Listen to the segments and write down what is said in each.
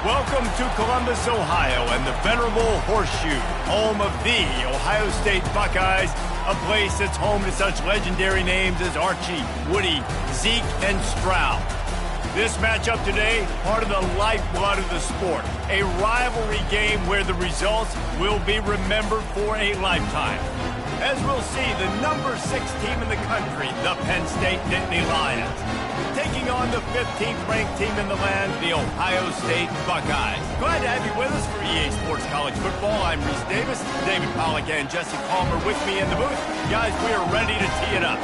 Welcome to Columbus, Ohio, and the venerable Horseshoe, home of the Ohio State Buckeyes, a place that's home to such legendary names as Archie, Woody, Zeke, and Stroud. This matchup today, part of the lifeblood of the sport, a rivalry game where the results will be remembered for a lifetime. As we'll see, the number 6 team in the country, the Penn State Nittany Lions, taking on the 15th ranked team in the land, the Ohio State Buckeyes. Glad to have you with us for EA Sports College Football. I'm Reese Davis, David Pollack and Jesse Palmer with me in the booth. Guys, we are ready to tee it up.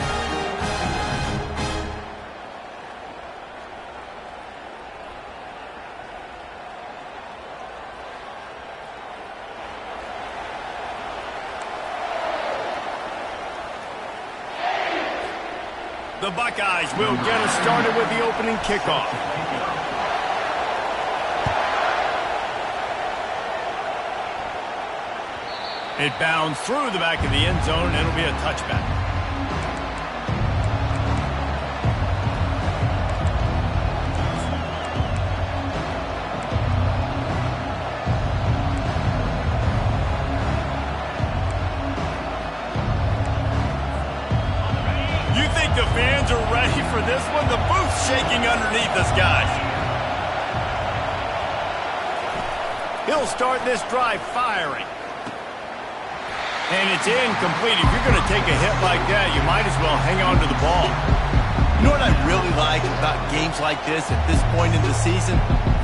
The Buckeyes will get us started with the opening kickoff. It bounds through the back of the end zone, and it'll be a touchback. The fans are ready for this one. The booth's shaking underneath us, guys. He'll start this drive firing. And it's incomplete. If you're going to take a hit like that, you might as well hang on to the ball. You know what I really like about games like this at this point in the season?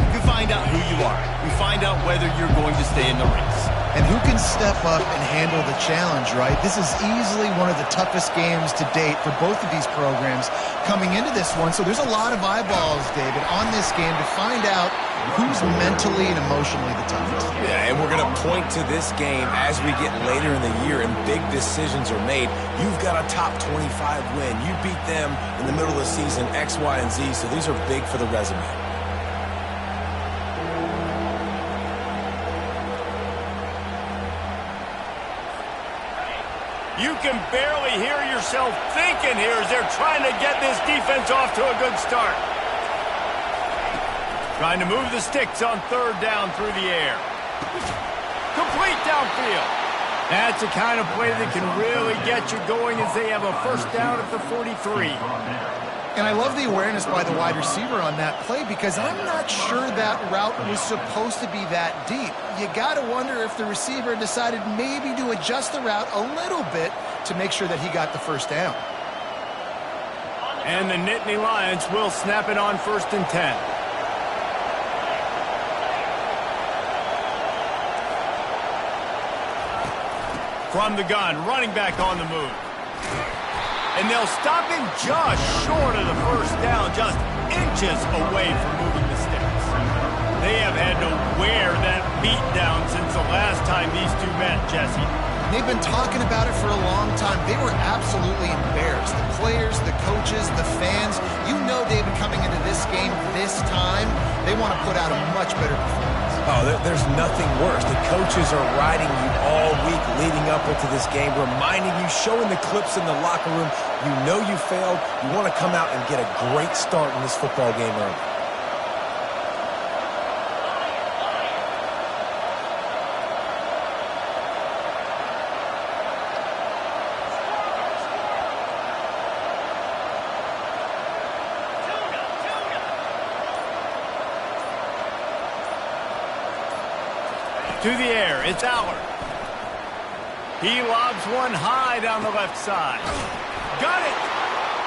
You find out who you are. You find out whether you're going to stay in the race. And who can step up and handle the challenge, right? This is easily one of the toughest games to date for both of these programs coming into this one. So there's a lot of eyeballs, David, on this game to find out who's mentally and emotionally the toughest. Yeah, and we're going to point to this game as we get later in the year and big decisions are made. You've got a top 25 win. You beat them in the middle of the season, X, Y, and Z, so these are big for the resume. You can barely hear yourself thinking here as they're trying to get this defense off to a good start. Trying to move the sticks on third down through the air. Complete downfield. That's the kind of play that can really get you going as they have a first down at the 43. And I love the awareness by the wide receiver on that play because I'm not sure that route was supposed to be that deep. You got to wonder if the receiver decided maybe to adjust the route a little bit to make sure that he got the first down. And the Nittany Lions will snap it on 1st and 10. From the gun, running back on the move. And they'll stop him just short of the first down, just inches away from moving the sticks. They have had to wear that beat down since the last time these two met, Jesse. They've been talking about it for a long time. They were absolutely embarrassed. The players, the coaches, the fans. You know, David, coming into this game this time, they want to put out a much better performance. Oh, there's nothing worse. The coaches are riding you all week leading up into this game, reminding you, showing the clips in the locker room. You know you failed. You want to come out and get a great start in this football game early. To the air, it's Allard. He lobs one high down the left side. Got it!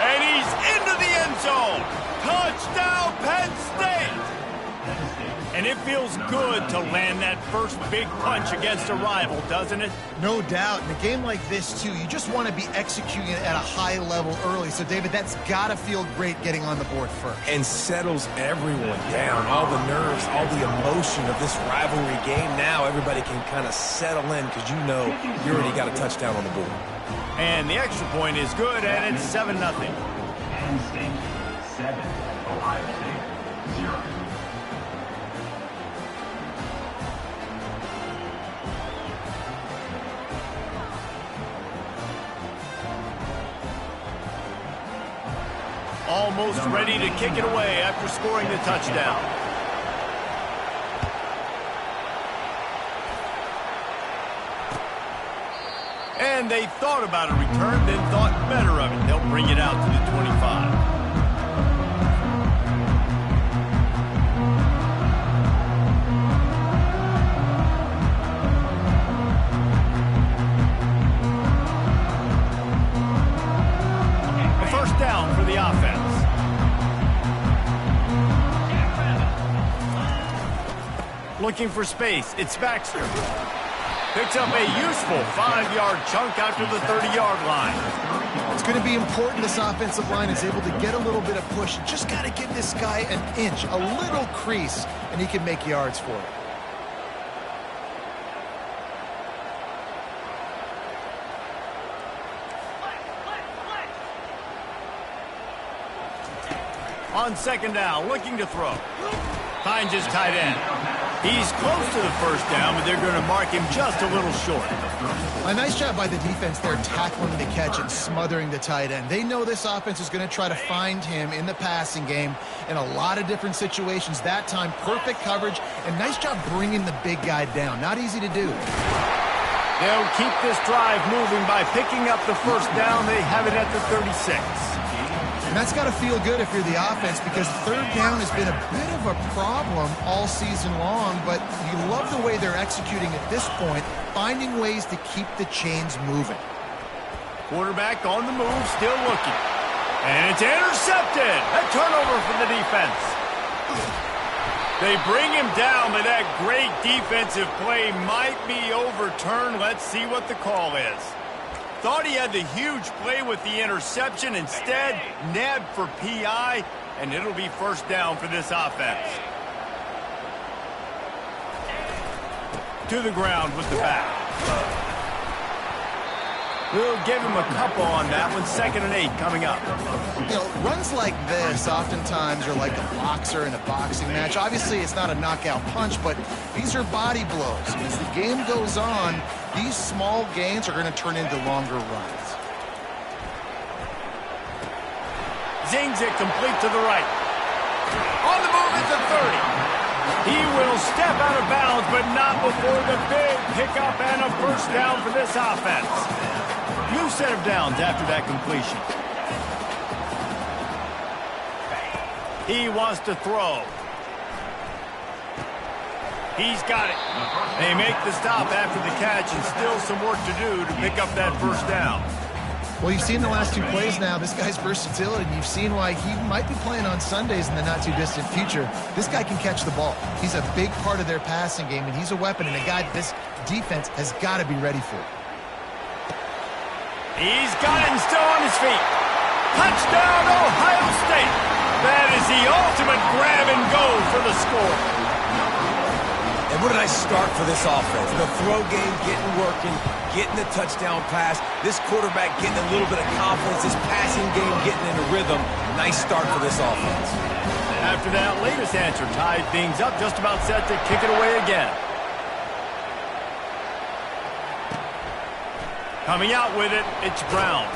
And he's into the end zone. Touchdown, Penn State! And it feels good to land that first big punch against a rival, doesn't it? No doubt. In a game like this, too, you just want to be executing it at a high level early. So, David, that's got to feel great getting on the board first. And settles everyone down. All the nerves, all the emotion of this rivalry game. Now everybody can kind of settle in because you know you already got a touchdown on the board. And the extra point is good, and it's 7-0. Penn State 7, Ohio State 0. Almost ready to kick it away after scoring the touchdown. And they thought about a return, then thought better of it. They'll bring it out to the 25. Down for the offense. Looking for space. It's Baxter. Picks up a useful 5-yard chunk out to the 30-yard line. It's going to be important this offensive line is able to get a little bit of push. Just got to give this guy an inch, a little crease, and he can make yards for it. On second down, looking to throw. Finds his tight end. He's close to the first down, but they're going to mark him just a little short. A nice job by the defense there, tackling the catch and smothering the tight end. They know this offense is going to try to find him in the passing game in a lot of different situations. That time, perfect coverage, and nice job bringing the big guy down. Not easy to do. They'll keep this drive moving by picking up the first down. They have it at the 36. And that's got to feel good if you're the offense, because third down has been a bit of a problem all season long, but you love the way they're executing at this point, finding ways to keep the chains moving. Quarterback on the move, still looking. And it's intercepted. A turnover for the defense. They bring him down, but that great defensive play might be overturned. Let's see what the call is. Thought he had the huge play with the interception. Instead, nabbed for PI, and it'll be first down for this offense. To the ground with the back. We'll give him a couple on that one. 2nd and 8 coming up. You know, runs like this oftentimes are like a boxer in a boxing match. Obviously, it's not a knockout punch, but these are body blows. And as the game goes on, these small gains are going to turn into longer runs. Zings it complete to the right. On the move at the 30. He will step out of bounds, but not before the big pickup and a first down for this offense. New set of downs after that completion. He wants to throw. He's got it. They make the stop after the catch, and still some work to do to pick up that first down. Well, you've seen the last 2 plays now. This guy's versatility. You've seen why he might be playing on Sundays in the not-too-distant future. This guy can catch the ball. He's a big part of their passing game, and he's a weapon and a guy this defense has got to be ready for. He's got it and still on his feet. Touchdown, Ohio State. That is the ultimate grab and go for the score. And what did I start for this offense? The throw game getting working, getting the touchdown pass. This quarterback getting a little bit of confidence. This passing game getting in a rhythm. Nice start for this offense. After that latest answer tied things up, just about set to kick it away again. Coming out with it, it's Brown.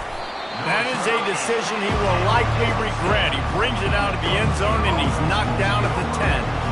That is a decision he will likely regret. He brings it out of the end zone, and he's knocked down at the 10.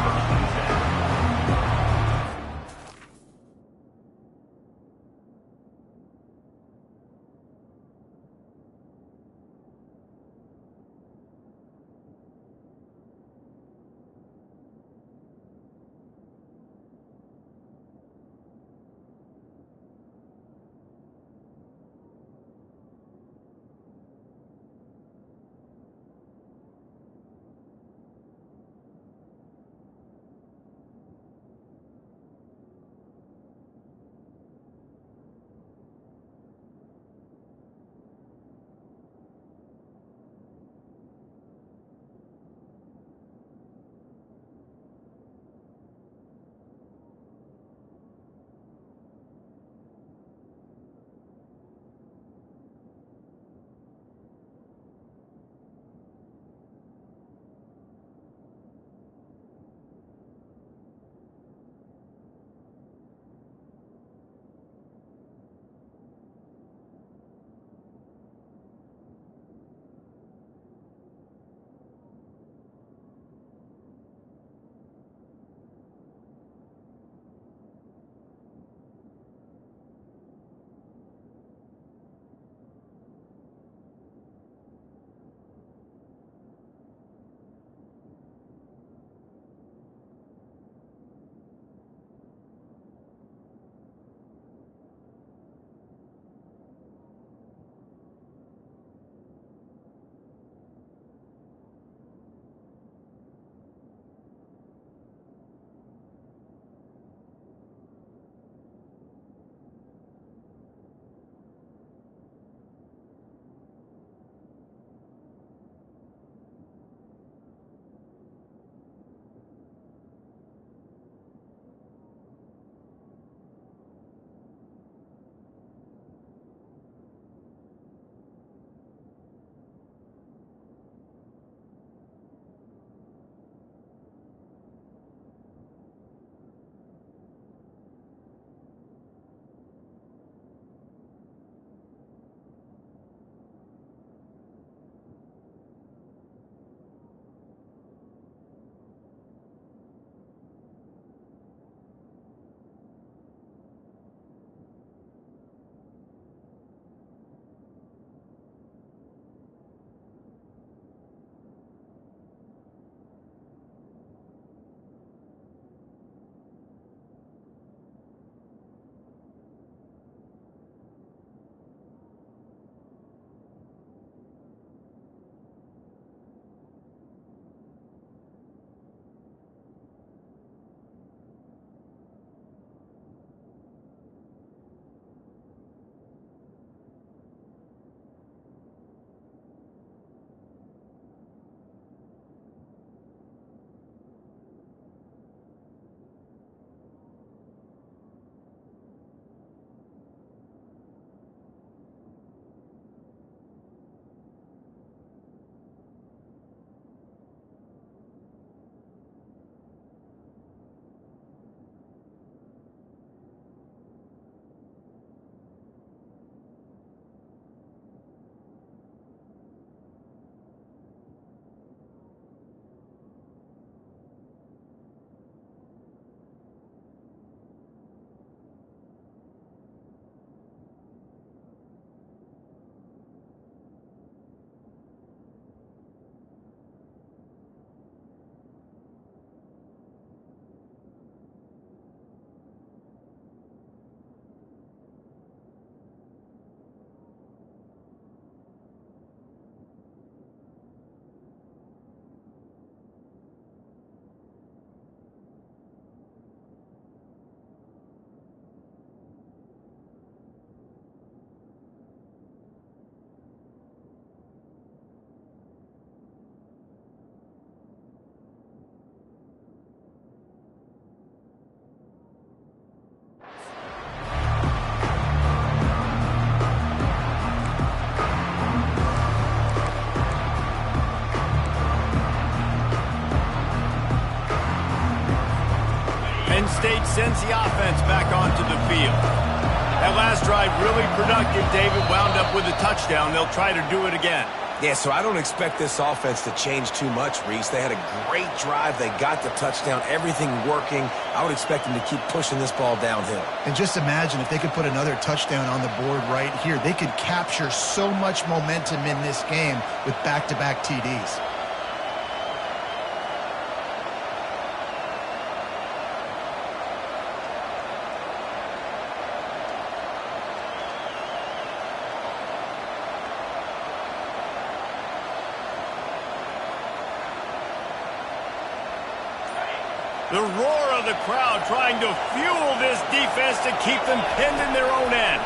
Penn State sends the offense back onto the field. That last drive really productive, David, wound up with a touchdown. They'll try to do it again. Yeah, so I don't expect this offense to change too much, Reese. They had a great drive. They got the touchdown, everything working. I would expect them to keep pushing this ball downhill. And just imagine if they could put another touchdown on the board right here. They could capture so much momentum in this game with back-to-back TDs. The roar of the crowd trying to fuel this defense to keep them pinned in their own end.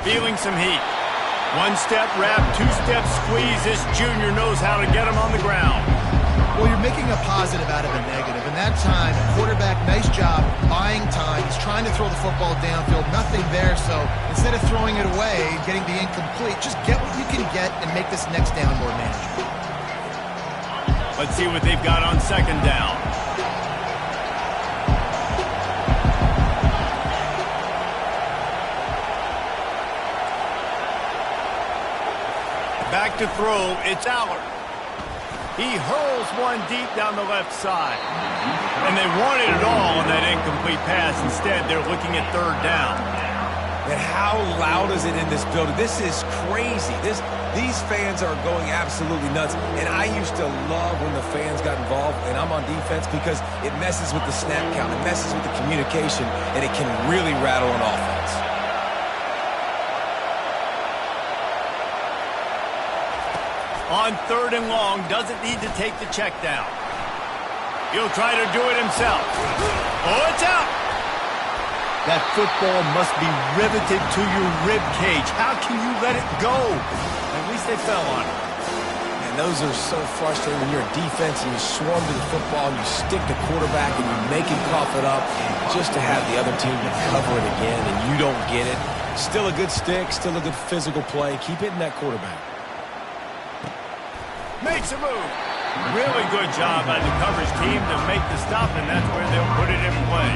Feeling some heat. One-step wrap, two-step squeeze. This junior knows how to get him on the ground. Well, you're making a positive out of a negative. And that time, quarterback, nice job, buying time. He's trying to throw the football downfield. Nothing there, so instead of throwing it away and getting the incomplete, just get what you can get and make this next down more manageable. Let's see what they've got on second down. Back to throw, it's Allard. He hurls one deep down the left side. And they wanted it all on that incomplete pass. Instead, they're looking at third down. And how loud is it in this building? This is crazy. These fans are going absolutely nuts. And I used to love when the fans got involved, and I'm on defense, because it messes with the snap count. It messes with the communication, and it can really rattle an offense. On third and long, doesn't need to take the check down. He'll try to do it himself. Oh, it's out. That football must be riveted to your rib cage. How can you let it go? At least they fell on it. And those are so frustrating when you're a defense and you swarm to the football and you stick the quarterback and you make him cough it up, just to have the other team to cover it again and you don't get it. Still a good stick, still a good physical play. Keep hitting that quarterback. Makes a move. Really good job by the coverage team to make the stop, and that's where they'll put it in play.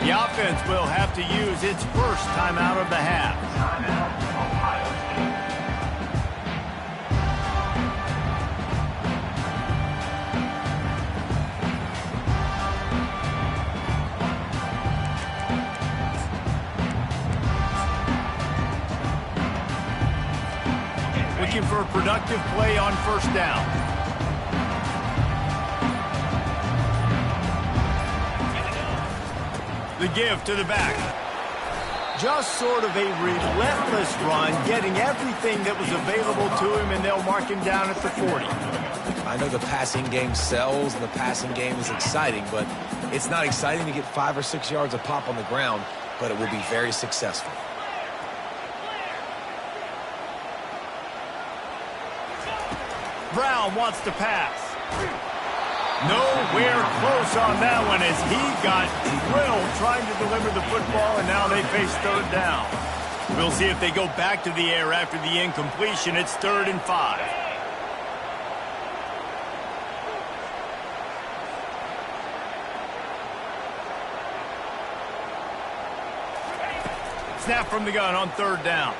The offense will have to use its first timeout of the half. Timeout, Ohio State. Looking for a productive play on first down. The give to the back. Just sort of a relentless run, getting everything that was available to him, and they'll mark him down at the 40. I know the passing game sells and the passing game is exciting, but it's not exciting to get 5 or 6 yards of pop on the ground, but it will be very successful. Brown wants to pass. Nowhere close on that one as he got drilled trying to deliver the football, and now they face third down. We'll see if they go back to the air after the incompletion. It's 3rd and 5. Snap from the gun on third down.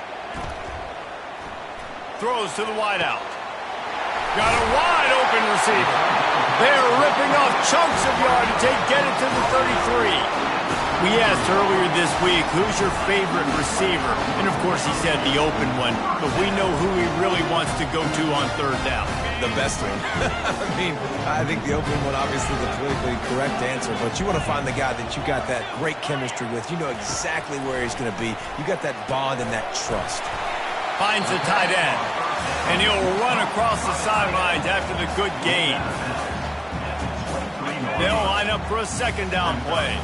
Throws to the wideout. Got a wide open receiver. They're ripping off chunks of yardage. They get it to the 33. We asked earlier this week, who's your favorite receiver? And of course he said the open one, but we know who he really wants to go to on third down. The best one. I think the open one, obviously the politically correct answer, but you want to find the guy that you got that great chemistry with. You know exactly where he's going to be. You got that bond and that trust. Finds the tight end, and he'll run across the sidelines after the good gain. They'll line up for a second down play.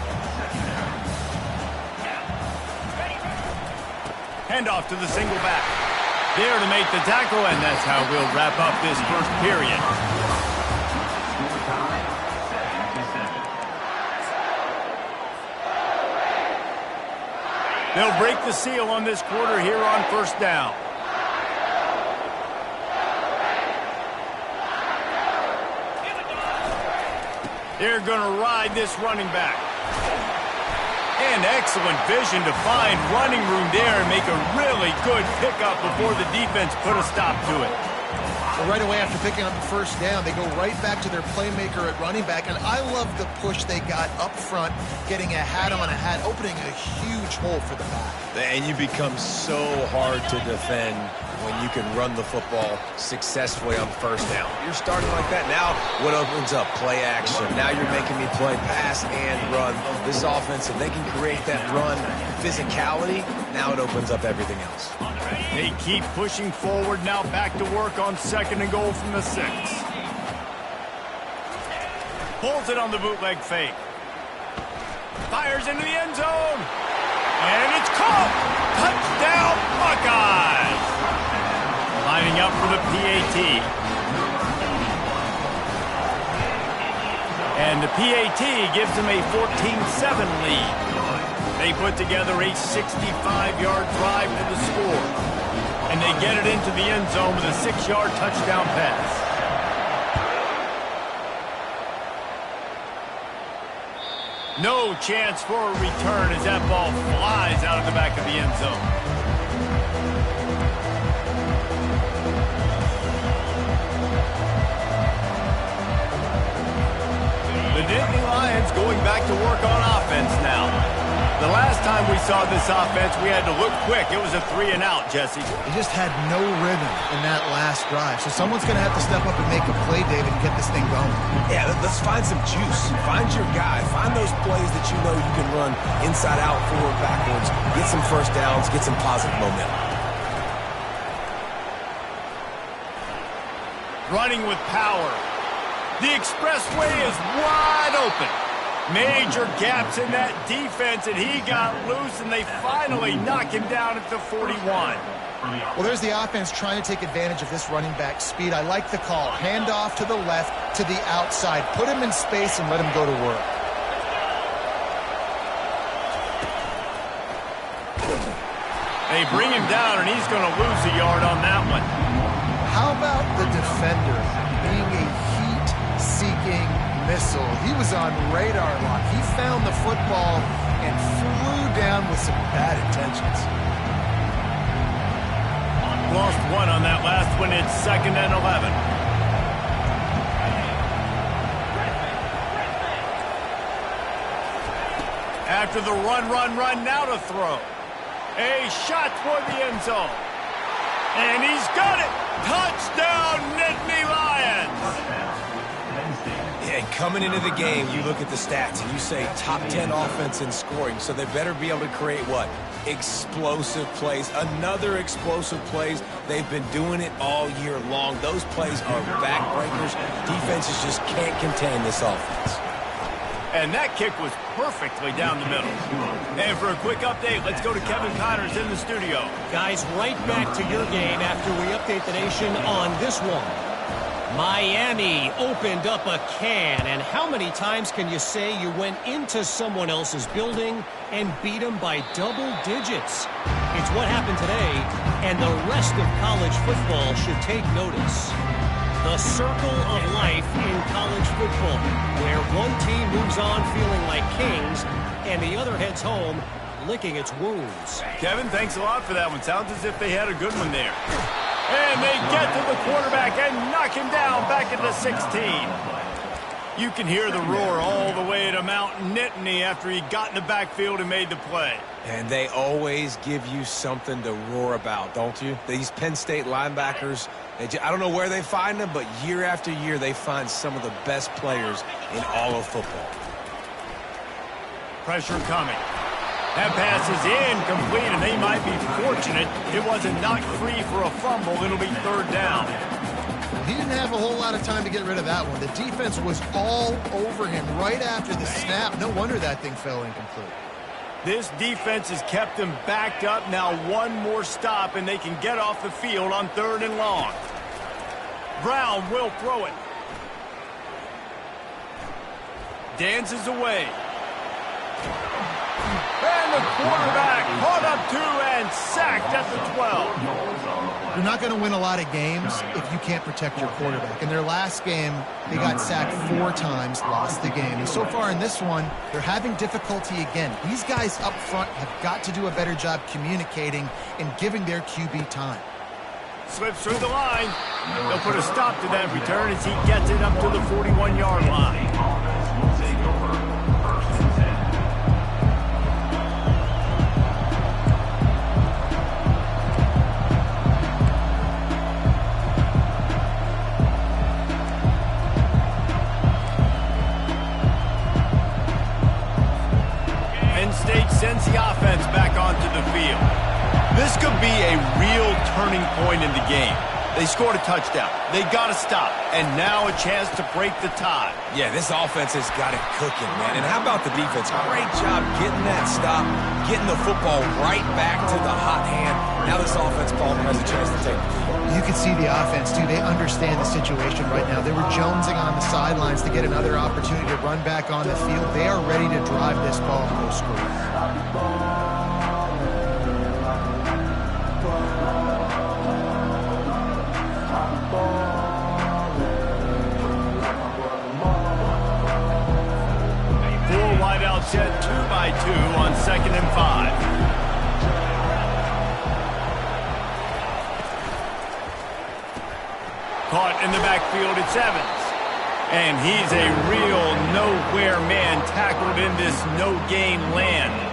Handoff to the single back. There to make the tackle, and that's how we'll wrap up this first period. They'll break the seal on this quarter here on first down. They're going to ride this running back. And excellent vision to find running room there and make a really good pickup before the defense put a stop to it. Well, right away after picking up the first down, they go right back to their playmaker at running back. And I love the push they got up front, getting a hat on a hat, opening a huge hole for the back. And you become so hard to defend when you can run the football successfully on first down. You're starting like that. Now what opens up? Play action. Now you're making me play pass and run. This offense, if they can create that run physicality, now it opens up everything else. They keep pushing forward, now back to work on 2nd and goal from the 6. Pulls it on the bootleg fake. Fires into the end zone. And it's caught. Touchdown, Buckeyes. Lining up for the PAT. And the PAT gives them a 14-7 lead. They put together a 65-yard drive to the score. And they get it into the end zone with a 6-yard touchdown pass. No chance for a return as that ball flies out of the back of the end zone. The Nittany Lions going back to work on offense now. The last time we saw this offense, we had to look quick. It was a 3-and-out, Jesse. They just had no rhythm in that last drive. So someone's going to have to step up and make a play, David, and get this thing going. Yeah, let's find some juice. Find your guy. Find those plays that you know you can run inside out, forward, backwards. Get some first downs. Get some positive momentum. Running with power. The expressway is wide open. Major gaps in that defense, and he got loose, and they finally knock him down at the 41. Well, there's the offense trying to take advantage of this running back speed. I like the call. Hand off to the left, to the outside. Put him in space and let him go to work. They bring him down, and he's going to lose a yard on that one. How about the defender being a heat-seeking missile? He was on radar lock. He found the football and flew down with some bad intentions. Lost one on that last one. It's 2nd and 11. After the run, now to throw. A shot toward the end zone. And he's got it. Touchdown, Nittany Lions. And coming into the game, you look at the stats and you say top 10 offense in scoring, so they better be able to create what? Explosive plays. Another explosive plays. They've been doing it all year long. Those plays are backbreakers. Defenses just can't contain this offense. And that kick was perfectly down the middle. And for a quick update, let's go to Kevin Connors in the studio. Guys, right back to your game after we update the nation on this one. Miami opened up a can, and how many times can you say you went into someone else's building and beat them by double digits? It's what happened today, and the rest of college football should take notice. The circle of life in college football, where one team moves on feeling like kings, and the other heads home licking its wounds. Kevin, thanks a lot for that one. Sounds as if they had a good one there. And they get to the quarterback and knock him down back at the 16. You can hear the roar all the way to Mount Nittany after he got in the backfield and made the play. And they always give you something to roar about, don't you? These Penn State linebackers, I don't know where they find them, but year after year they find some of the best players in all of football. Pressure coming. That pass is incomplete, and they might be fortunate it wasn't knocked free for a fumble. It'll be 3rd down. He didn't have a whole lot of time to get rid of that one. The defense was all over him right after the snap. No wonder that thing fell incomplete. This defense has kept them backed up. Now one more stop, and they can get off the field on 3rd and long. Brown will throw it. Dances away. And the quarterback caught up 2 and sacked at the 12. You're not going to win a lot of games if you can't protect your quarterback. In their last game, they got sacked 4 times, lost the game. And so far in this one, they're having difficulty again. These guys up front have got to do a better job communicating and giving their QB time. Slips through the line. They'll put a stop to that return as he gets it up to the 41-yard line. Penn State sends the offense back onto the field. This could be a real turning point in the game. They scored a touchdown. They got to stop. And now a chance to break the tie. Yeah, this offense has got it cooking, man. And how about the defense? Great job getting that stop, getting the football right back to the hot hand. Now this offense, Palmer, has a chance to take the lead. You can see the offense, too. They understand the situation right now. They were jonesing on the sidelines to get another opportunity to run back on the field. They are ready to drive this ball and go score. Set 2 by 2 on 2nd and 5. Caught in the backfield, it's Evans. And he's a real nowhere man tackled in this no-gain land.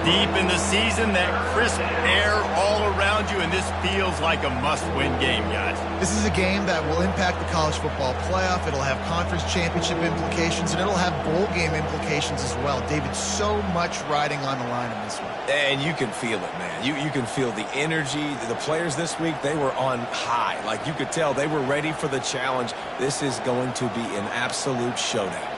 Deep in the season, that crisp air all around you, and this feels like a must-win game, guys. This is a game that will impact the college football playoff. It'll have conference championship implications, and it'll have bowl game implications as well. David, so much riding on the line in this one. And you can feel it, man. You can feel the energy. The players this week, they were on high. Like, you could tell they were ready for the challenge. This is going to be an absolute showdown.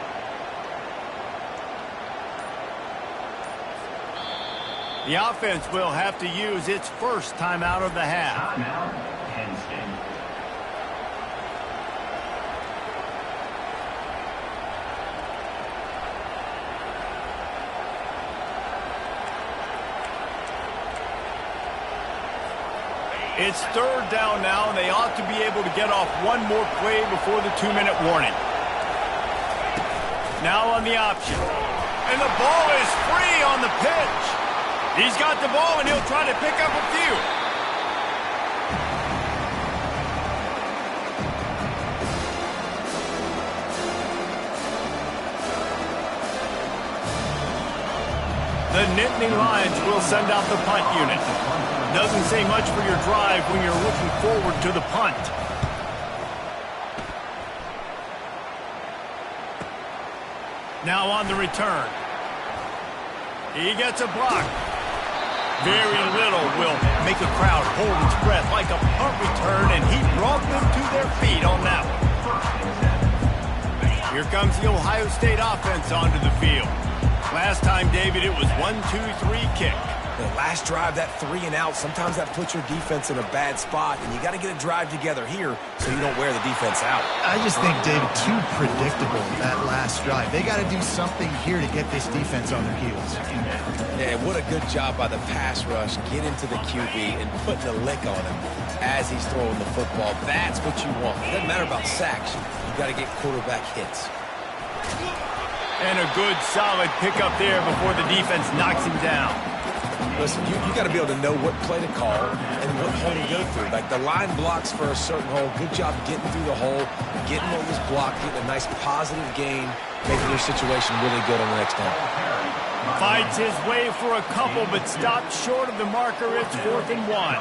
The offense will have to use its first timeout of the half. Timeout, Penn State. It's 3rd down now, and they ought to be able to get off one more play before the 2-minute warning. Now on the option. And the ball is free on the pitch. He's got the ball, and he'll try to pick up a few. The Nittany Lions will send out the punt unit. Doesn't say much for your drive when you're looking forward to the punt. Now on the return. He gets a block. Very little will make a crowd hold its breath like a punt return, and he brought them to their feet on that one. Here comes the Ohio State offense onto the field. Last time, David, it was 1-2-3 kick. The last drive, that 3 and out, sometimes that puts your defense in a bad spot, and you got to get a drive together here so you don't wear the defense out. I just think, David, too predictable that last drive. They got to do something here to get this defense on their heels. Yeah, what a good job by the pass rush. Get into the QB and putting a lick on him as he's throwing the football. That's what you want. It doesn't matter about sacks. You got to get quarterback hits. And a good, solid pickup there before the defense knocks him down. Listen, you got to be able to know what play to call and what hole to go through. Like, the line blocks for a certain hole. Good job getting through the hole, getting what was blocked, getting a nice positive gain, making your situation really good on the next down. Fights his way for a couple, but stopped short of the marker. It's 4th and 1.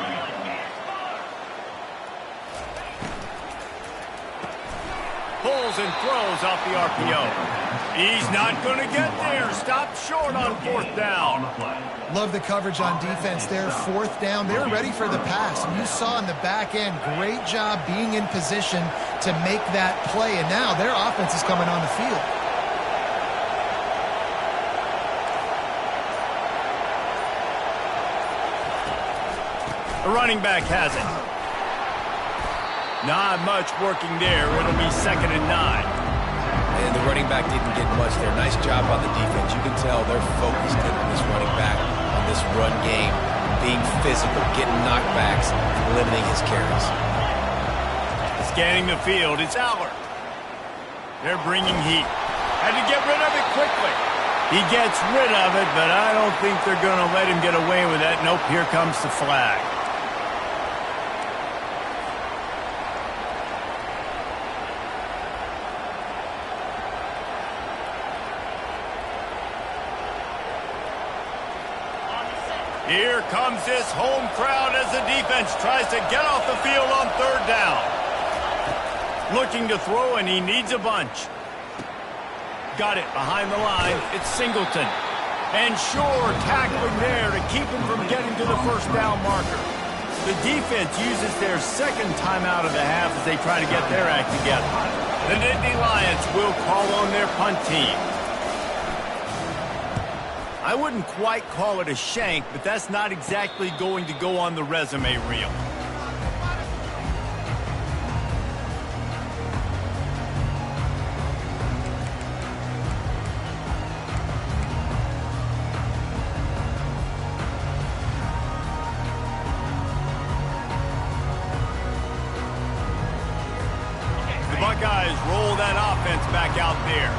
Pulls and throws off the RPO. He's not going to get there. Stopped short on 4th down. Love the coverage on defense there. 4th down. They're ready for the pass. And you saw in the back end, great job being in position to make that play. And now their offense is coming on the field. The running back has it. Not much working there. It'll be 2nd and 9. And the running back didn't get much there. Nice job on the defense. You can tell they're focused in on this running back, on this run game, being physical, getting knockbacks, and limiting his carries. Scanning the field, it's Allard. They're bringing heat. Had to get rid of it quickly. He gets rid of it, but I don't think they're going to let him get away with that. Nope, here comes the flag. Here comes this home crowd as the defense tries to get off the field on 3rd down. Looking to throw, and he needs a bunch. Got it behind the line. It's Singleton. And Shore tackling there to keep him from getting to the 1st down marker. The defense uses their 2nd timeout of the half as they try to get their act together. The Nittany Lions will call on their punt team. I wouldn't quite call it a shank, but that's not exactly going to go on the resume reel. The Buckeyes roll that offense back out there.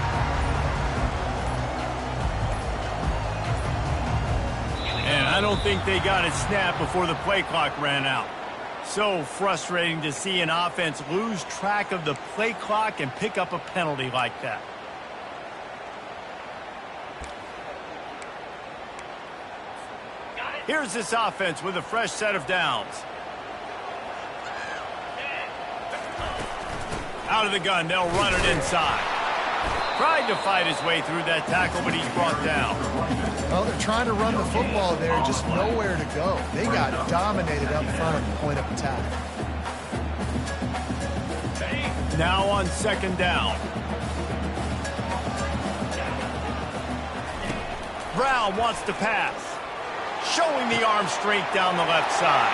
And I don't think they got it snapped before the play clock ran out. So frustrating to see an offense lose track of the play clock and pick up a penalty like that. Here's this offense with a fresh set of downs. Out of the gun, they'll run it inside. Tried to fight his way through that tackle, but he's brought down. Well, they're trying to run the football there, just nowhere to go. They got dominated up front at the point of attack. Now on 2nd down. Brown wants to pass. Showing the arm strength down the left side.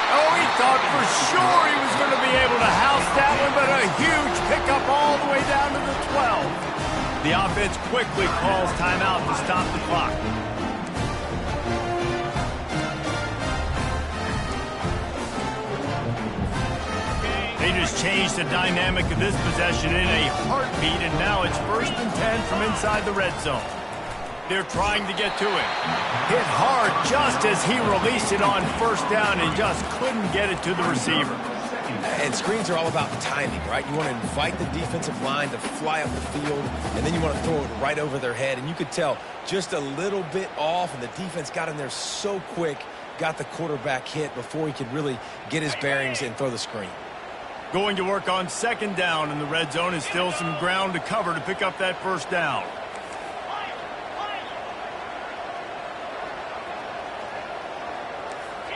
Oh, he thought for sure he was going to be able to house that one, but a huge pickup all the way down to the 12. The offense quickly calls timeout to stop the clock. They just changed the dynamic of this possession in a heartbeat, and now it's 1st and 10 from inside the red zone. They're trying to get to him. Hit hard just as he released it on 1st down and just couldn't get it to the receiver. And screens are all about timing, right? You want to invite the defensive line to fly up the field, and then you want to throw it right over their head. And you could tell just a little bit off, and the defense got in there so quick, got the quarterback hit before he could really get his bearings and throw the screen. Going to work on 2nd down in the red zone, and still some ground to cover to pick up that 1st down.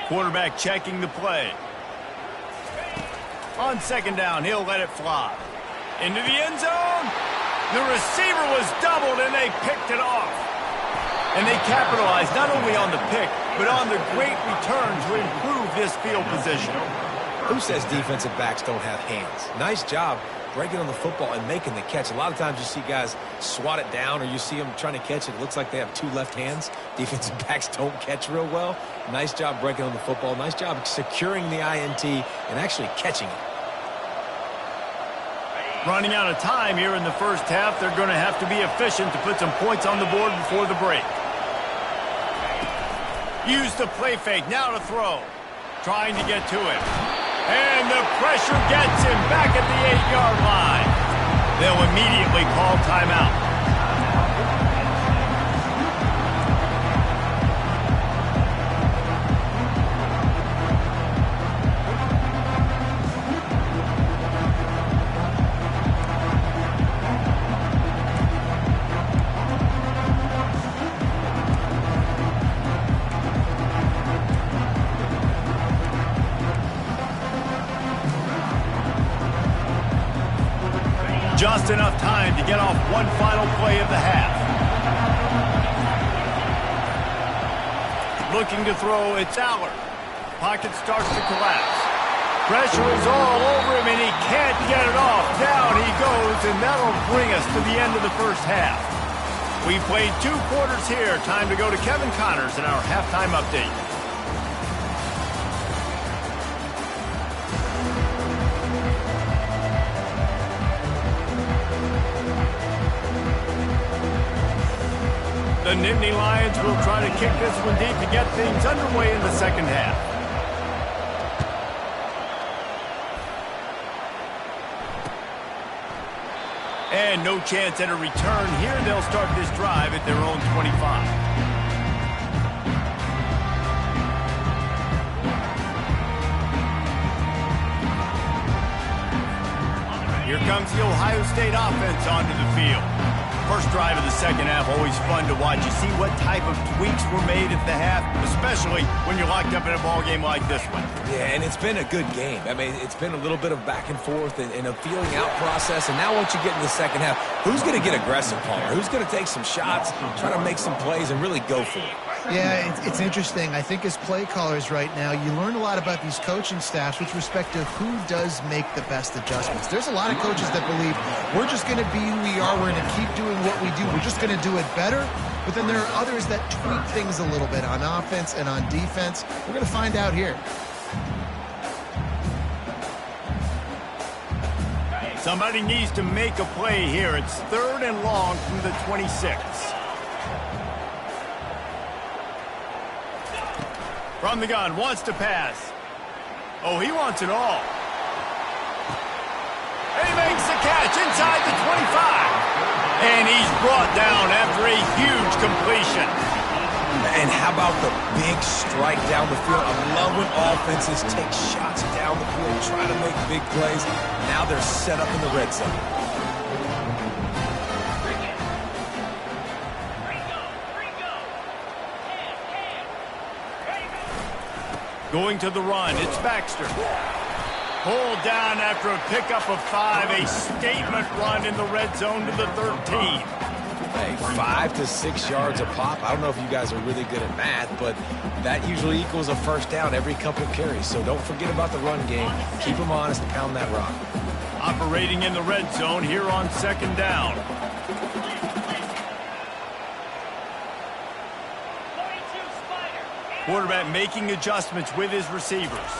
Quarterback checking the play. On 2nd down, he'll let it fly. Into the end zone. The receiver was doubled, and they picked it off. And they capitalized not only on the pick, but on the great return to improve this field position. Who says defensive backs don't have hands? Nice job breaking on the football and making the catch. A lot of times you see guys swat it down, or you see them trying to catch it. It looks like they have 2 left hands. Defensive backs don't catch real well. Nice job breaking on the football. Nice job securing the INT and actually catching it. Running out of time here in the 1st half. They're going to have to be efficient to put some points on the board before the break. Use the play fake. Now to throw. Trying to get to it. And the pressure gets him back at the 8-yard line. They'll immediately call timeout. Just enough time to get off one final play of the half. Looking to throw, it's Aller. Pocket starts to collapse. Pressure is all over him, and he can't get it off. Down he goes, and that'll bring us to the end of the first half. We played 2 quarters here. Time to go to Kevin Connors in our halftime update. The Nittany Lions will try to kick this one deep to get things underway in the second half. And no chance at a return here. They'll start this drive at their own 25. Here comes the Ohio State offense onto the field. First drive of the second half, always fun to watch. You see what type of tweaks were made at the half, especially when you're locked up in a ball game like this one. Yeah, and it's been a good game. I mean, it's been a little bit of back and forth and a feeling out process. And now once you get in the second half, who's going to get aggressive, Palmer? Who's going to take some shots, try to make some plays, and really go for it? Yeah, it's interesting. I think as play callers right now, you learn a lot about these coaching staffs with respect to who does make the best adjustments. There's a lot of coaches that believe we're just going to be who we are. We're going to keep doing what we do. We're just going to do it better. But then there are others that tweak things a little bit on offense and on defense. We're going to find out here. Somebody needs to make a play here. It's 3rd and long from the 26. From the gun, wants to pass. Oh, he wants it all. And he makes the catch inside the 25. And he's brought down after a huge completion. And how about the big strike down the field? I love when offenses take shots down the field, try to make big plays. Now they're set up in the red zone. Going to the run, it's Baxter. Pulled down after a pickup of 5, a statement run in the red zone to the 13. Hey, 5 to 6 yards a pop. I don't know if you guys are really good at math, but that usually equals a first down every couple carries. So don't forget about the run game. Keep them honest and pound that rock. Operating in the red zone here on 2nd down. Quarterback making adjustments with his receivers.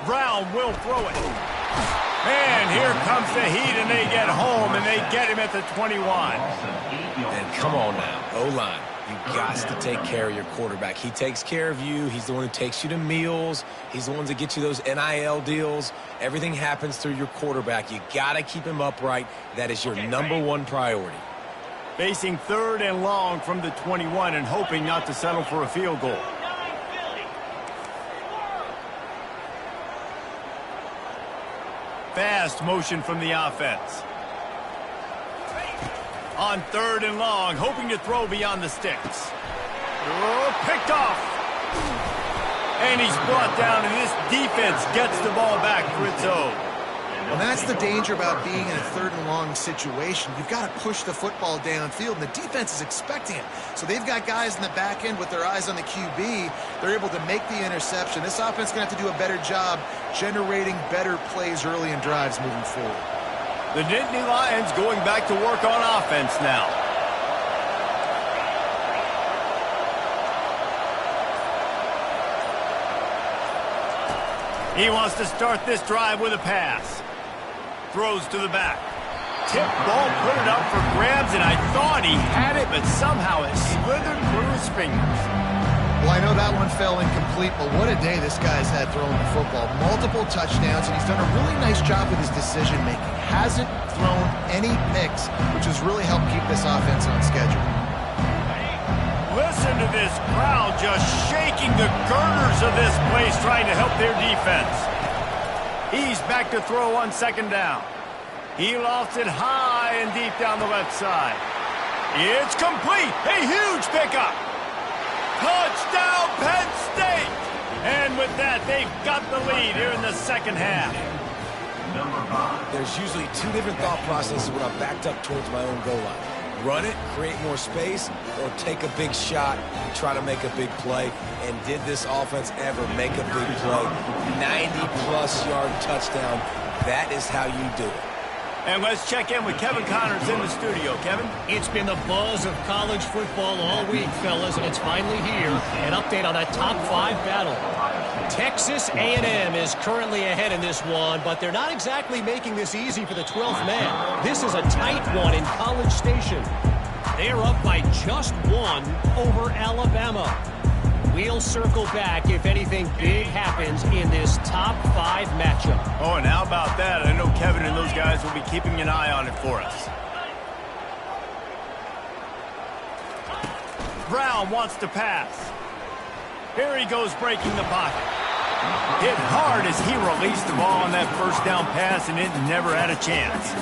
Brown will throw it. And here comes the heat, and they get home, and they get him at the 21. And come on now, O-line. You got to take care of your quarterback. He takes care of you. He's the one who takes you to meals. He's the one that gets you those NIL deals. Everything happens through your quarterback. You got to keep him upright. That is your #1 priority. Facing 3rd and long from the 21 and hoping not to settle for a field goal. Fast motion from the offense. On 3rd and long, hoping to throw beyond the sticks. Oh, picked off. And he's brought down, and this defense gets the ball back for its own. And that's the danger about being in a 3rd and long situation. You've got to push the football downfield, and the defense is expecting it. So they've got guys in the back end with their eyes on the QB. They're able to make the interception. This offense is going to have to do a better job generating better plays early in drives moving forward. The Nittany Lions going back to work on offense now. He wants to start this drive with a pass. Throws to the back. Tip ball, put it up for grabs, and I thought he had it, but somehow it slithered through his fingers. Well, I know that one fell incomplete, but what a day this guy's had throwing the football. Multiple touchdowns, and he's done a really nice job with his decision-making. Hasn't thrown any picks, which has really helped keep this offense on schedule. Listen to this crowd just shaking the girders of this place, trying to help their defense. He's back to throw on 2nd down. He lofts it high and deep down the left side. It's complete. A huge pickup. Touchdown, Penn State! And with that, they've got the lead here in the second half. There's usually 2 different thought processes when I'm backed up towards my own goal line. run it, create more space, or take a big shot and try to make a big play. And did this offense ever make a big play? 90-plus yard touchdown. That is how you do it. And let's check in with Kevin Connors in the studio. Kevin? It's been the buzz of college football all week, fellas, and it's finally here. An update on that top 5 battle. Texas A&M is currently ahead in this one, but they're not exactly making this easy for the 12th man. This is a tight one in College Station. They're up by just 1 over Alabama. We'll circle back if anything big happens in this top 5 matchup. Oh, and how about that? I know Kevin and those guys will be keeping an eye on it for us. Brown wants to pass. Here he goes breaking the pocket. Hit hard as he released the ball on that first down pass, and it never had a chance.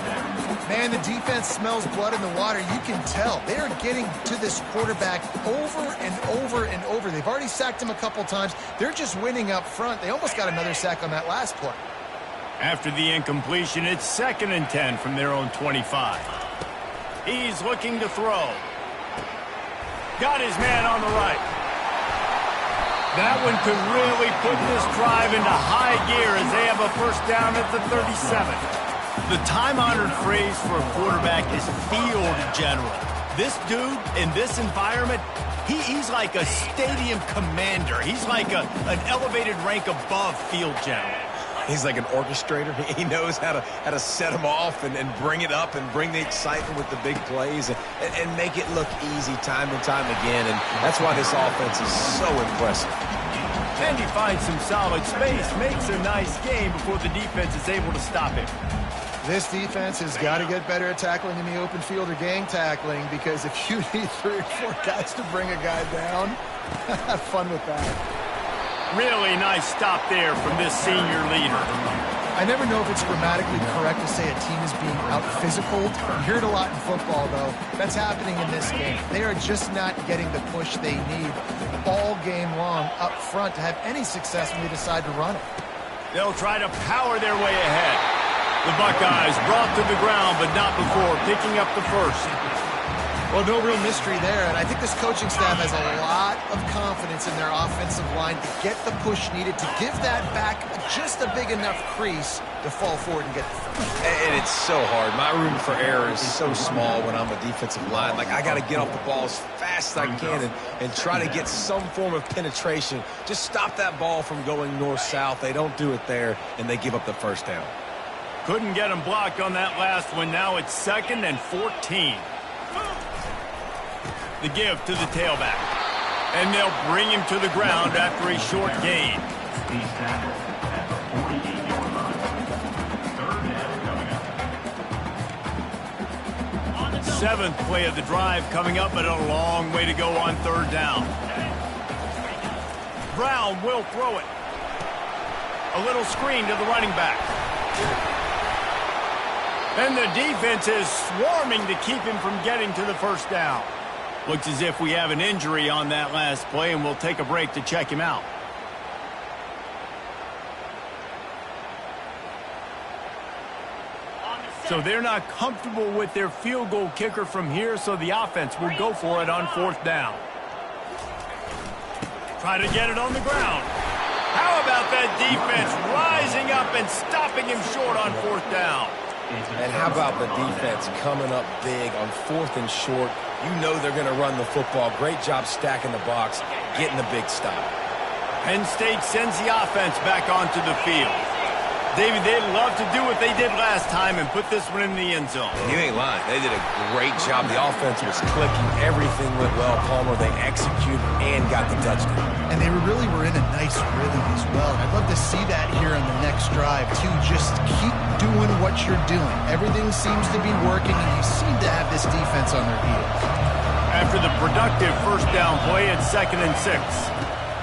Man, the defense smells blood in the water. You can tell. They are getting to this quarterback over and over and over. They've already sacked him a couple times. They're just winning up front. They almost got another sack on that last play. After the incompletion, it's 2nd and 10 from their own 25. He's looking to throw. Got his man on the right. That one could really put this drive into high gear as they have a first down at the 37. The time-honored phrase for a quarterback is field general. This dude, in this environment, he's like a stadium commander. He's like an elevated rank above field general. He's like an orchestrator. He knows how to set them off and bring it up and bring the excitement with the big plays and make it look easy time and time again. And that's why this offense is so impressive. And he finds some solid space, makes a nice game before the defense is able to stop him. This defense has got to get better at tackling in the open field or gang tackling, because if you need 3 or 4 guys to bring a guy down, have fun with that. Really nice stop there from this senior leader. I never know if it's grammatically correct to say a team is being out-physicaled. You hear it a lot in football, though. That's happening in this game. They are just not getting the push they need all game long up front to have any success when they decide to run it. They'll try to power their way ahead. The Buckeyes brought to the ground, but not before picking up the first. Well, no real mystery there, and I think this coaching staff has a lot of confidence in their offensive line to get the push needed to give that back just a big enough crease to fall forward and get the first. And it's so hard. My room for error is so small when I'm a defensive line. Like, I got to get off the ball as fast as I can and try to get some form of penetration. Just stop that ball from going north-south. They don't do it there, and they give up the first down. Couldn't get him blocked on that last one. Now it's 2nd and 14. The give to the tailback. And they'll bring him to the ground after a short gain. 7th play of the drive coming up, but a long way to go on 3rd down. Brown will throw it. A little screen to the running back. And the defense is swarming to keep him from getting to the first down. Looks as if we have an injury on that last play, and we'll take a break to check him out. So they're not comfortable with their field goal kicker from here, so the offense will go for it on 4th down. Try to get it on the ground. How about that defense rising up and stopping him short on 4th down? And how about the defense coming up big on 4th and short? You know they're going to run the football. Great job stacking the box, getting the big stop. Penn State sends the offense back onto the field. David, they'd love to do what they did last time and put this one in the end zone. You ain't lying. They did a great job. The offense was clicking. Everything went well, Palmer. They executed and got the touchdown. And they really were in a nice rhythm as well. I'd love to see that here on the next drive, too. Just keep doing what you're doing. Everything seems to be working, and you seem to have this defense on their heels. After the productive first down play, it's 2nd and 6.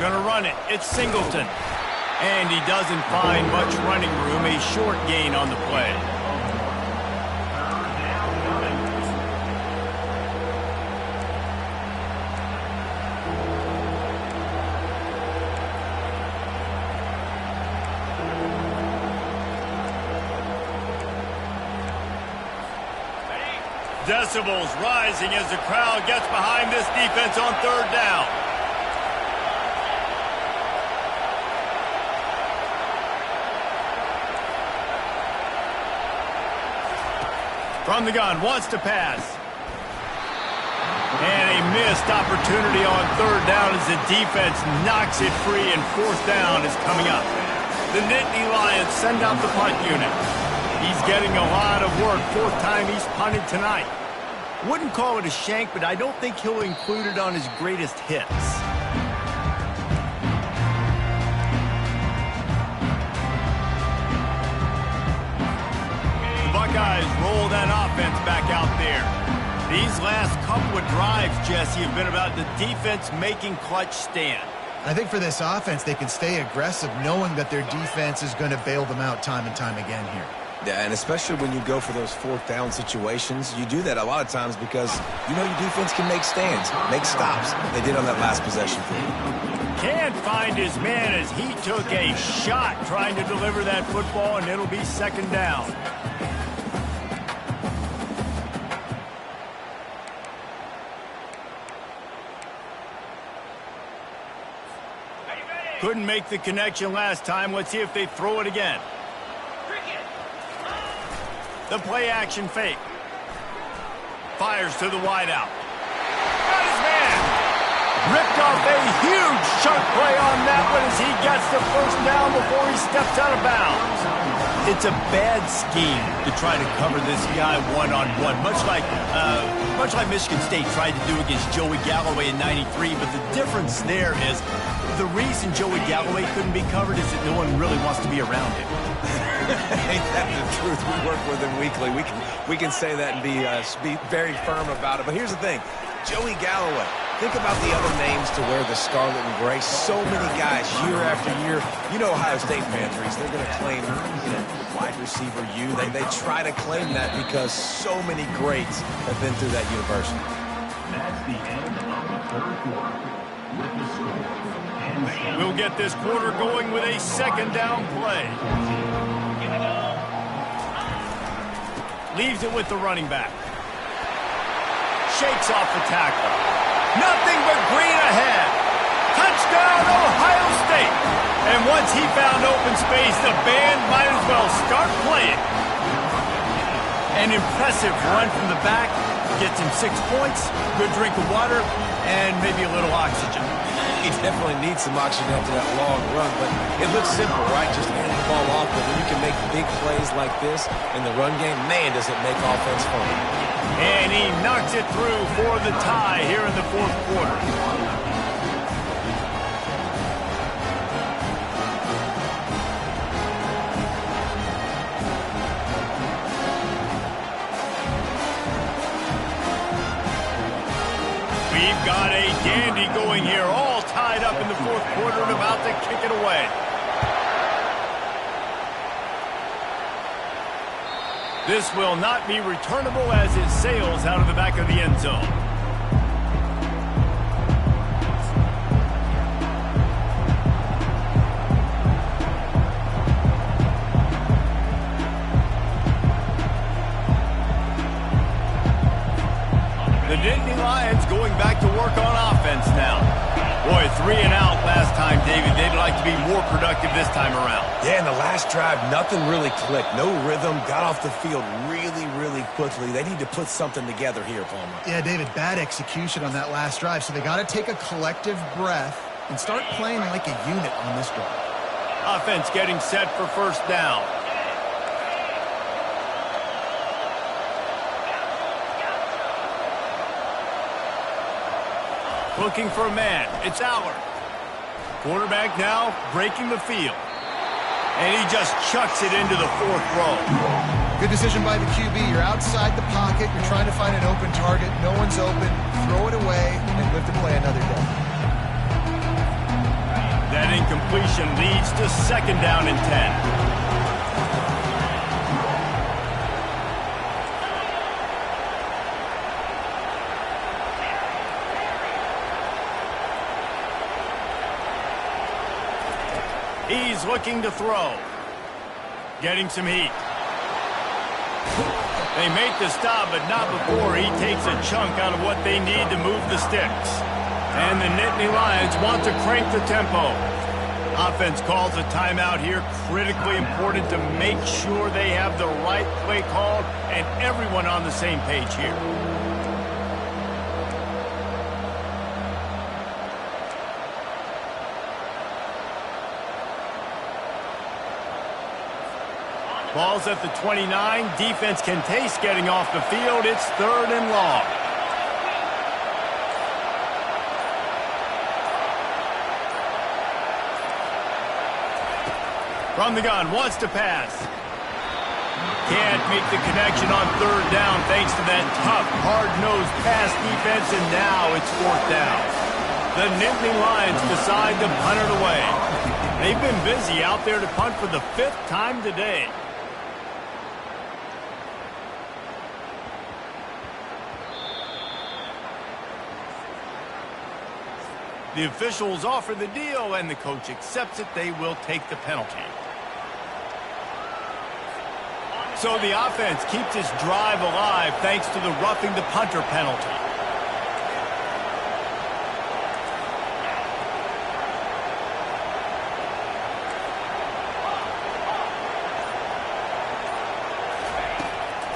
Gonna run it. It's Singleton. And he doesn't find much running room. A short gain on the play. Decibels rising as the crowd gets behind this defense on third down. From the gun, wants to pass. And a missed opportunity on third down as the defense knocks it free, and fourth down is coming up. The Nittany Lions send out the punt unit. He's getting a lot of work. Fourth time he's punted tonight. Wouldn't call it a shank, but I don't think he'll include it on his greatest hits. The Buckeyes roll that offense back out there. These last couple of drives, Jesse, have been about the defense making clutch stand. I think for this offense, they can stay aggressive knowing that their defense is going to bail them out time and time again here. Yeah, and especially when you go for those fourth down situations, you do that a lot of times because you know your defense can make stands, make stops. They did on that last possession for you. Can't find his man as he took a shot trying to deliver that football, and it'll be second down. Couldn't make the connection last time. Let's see if they throw it again. The play action fake. Fires to the wideout. Got his man. Ripped off a huge chunk play on that one as he gets the first down before he steps out of bounds. It's a bad scheme to try to cover this guy one-on-one, much like Michigan State tried to do against Joey Galloway in '93. But the difference there is the reason Joey Galloway couldn't be covered is that no one really wants to be around him. Ain't that the truth? We work with him weekly. We can say that and be very firm about it. But here's the thing. Joey Galloway, think about the other names to wear the scarlet and gray. So many guys year after year. You know Ohio State fans, Reese, they're going to claim, wide receiver U. They try to claim that because so many greats have been through that university. That's the end of the third quarter. With the score, Penn St. We'll get this quarter going with a second down play. Leaves it with the running back. Shakes off the tackle. Nothing but green ahead. Touchdown, Ohio State. And once he found open space, the band might as well start playing. An impressive run from the back. Gets him 6 points, good drink of water, and maybe a little oxygen. He definitely needs some oxygen after that long run, but it looks simple, right? Just hand the ball off, but when you can make big plays like this in the run game, man, does it make offense fun. And he knocks it through for the tie here in the fourth quarter. We've got a dandy going here, all tied up in the fourth quarter and about to kick it away. This will not be returnable as it sails out of the back of the end zone. The Nittany Lions going back to work on offense now. Boy, 3 and out last time, David. They'd like to be more productive this time around. Yeah, in the last drive, nothing really clicked. No rhythm, got off the field really quickly. They need to put something together here, Palmer. Yeah, David, bad execution on that last drive, so they got to take a collective breath and start playing like a unit on this drive. Offense getting set for first down. Looking for a man. It's Allard. Quarterback now breaking the field. And he just chucks it into the fourth row. Good decision by the QB. You're outside the pocket. You're trying to find an open target. No one's open. Throw it away and live to play another day. That incompletion leads to second down and 10. He's looking to throw. Getting some heat. They make the stop, but not before he takes a chunk out of what they need to move the sticks. And the Nittany Lions want to crank the tempo. Offense calls a timeout here. Critically important to make sure they have the right play called and everyone on the same page here. Ball's at the 29. Defense can taste getting off the field. It's 3rd and long. From the gun, wants to pass. Can't make the connection on 3rd down thanks to that tough, hard-nosed pass defense, and now it's 4th down. The Nittany Lions decide to punt it away. They've been busy out there to punt for the 5th time today. The officials offer the deal, and the coach accepts it. They will take the penalty. So the offense keeps its drive alive thanks to the roughing the punter penalty.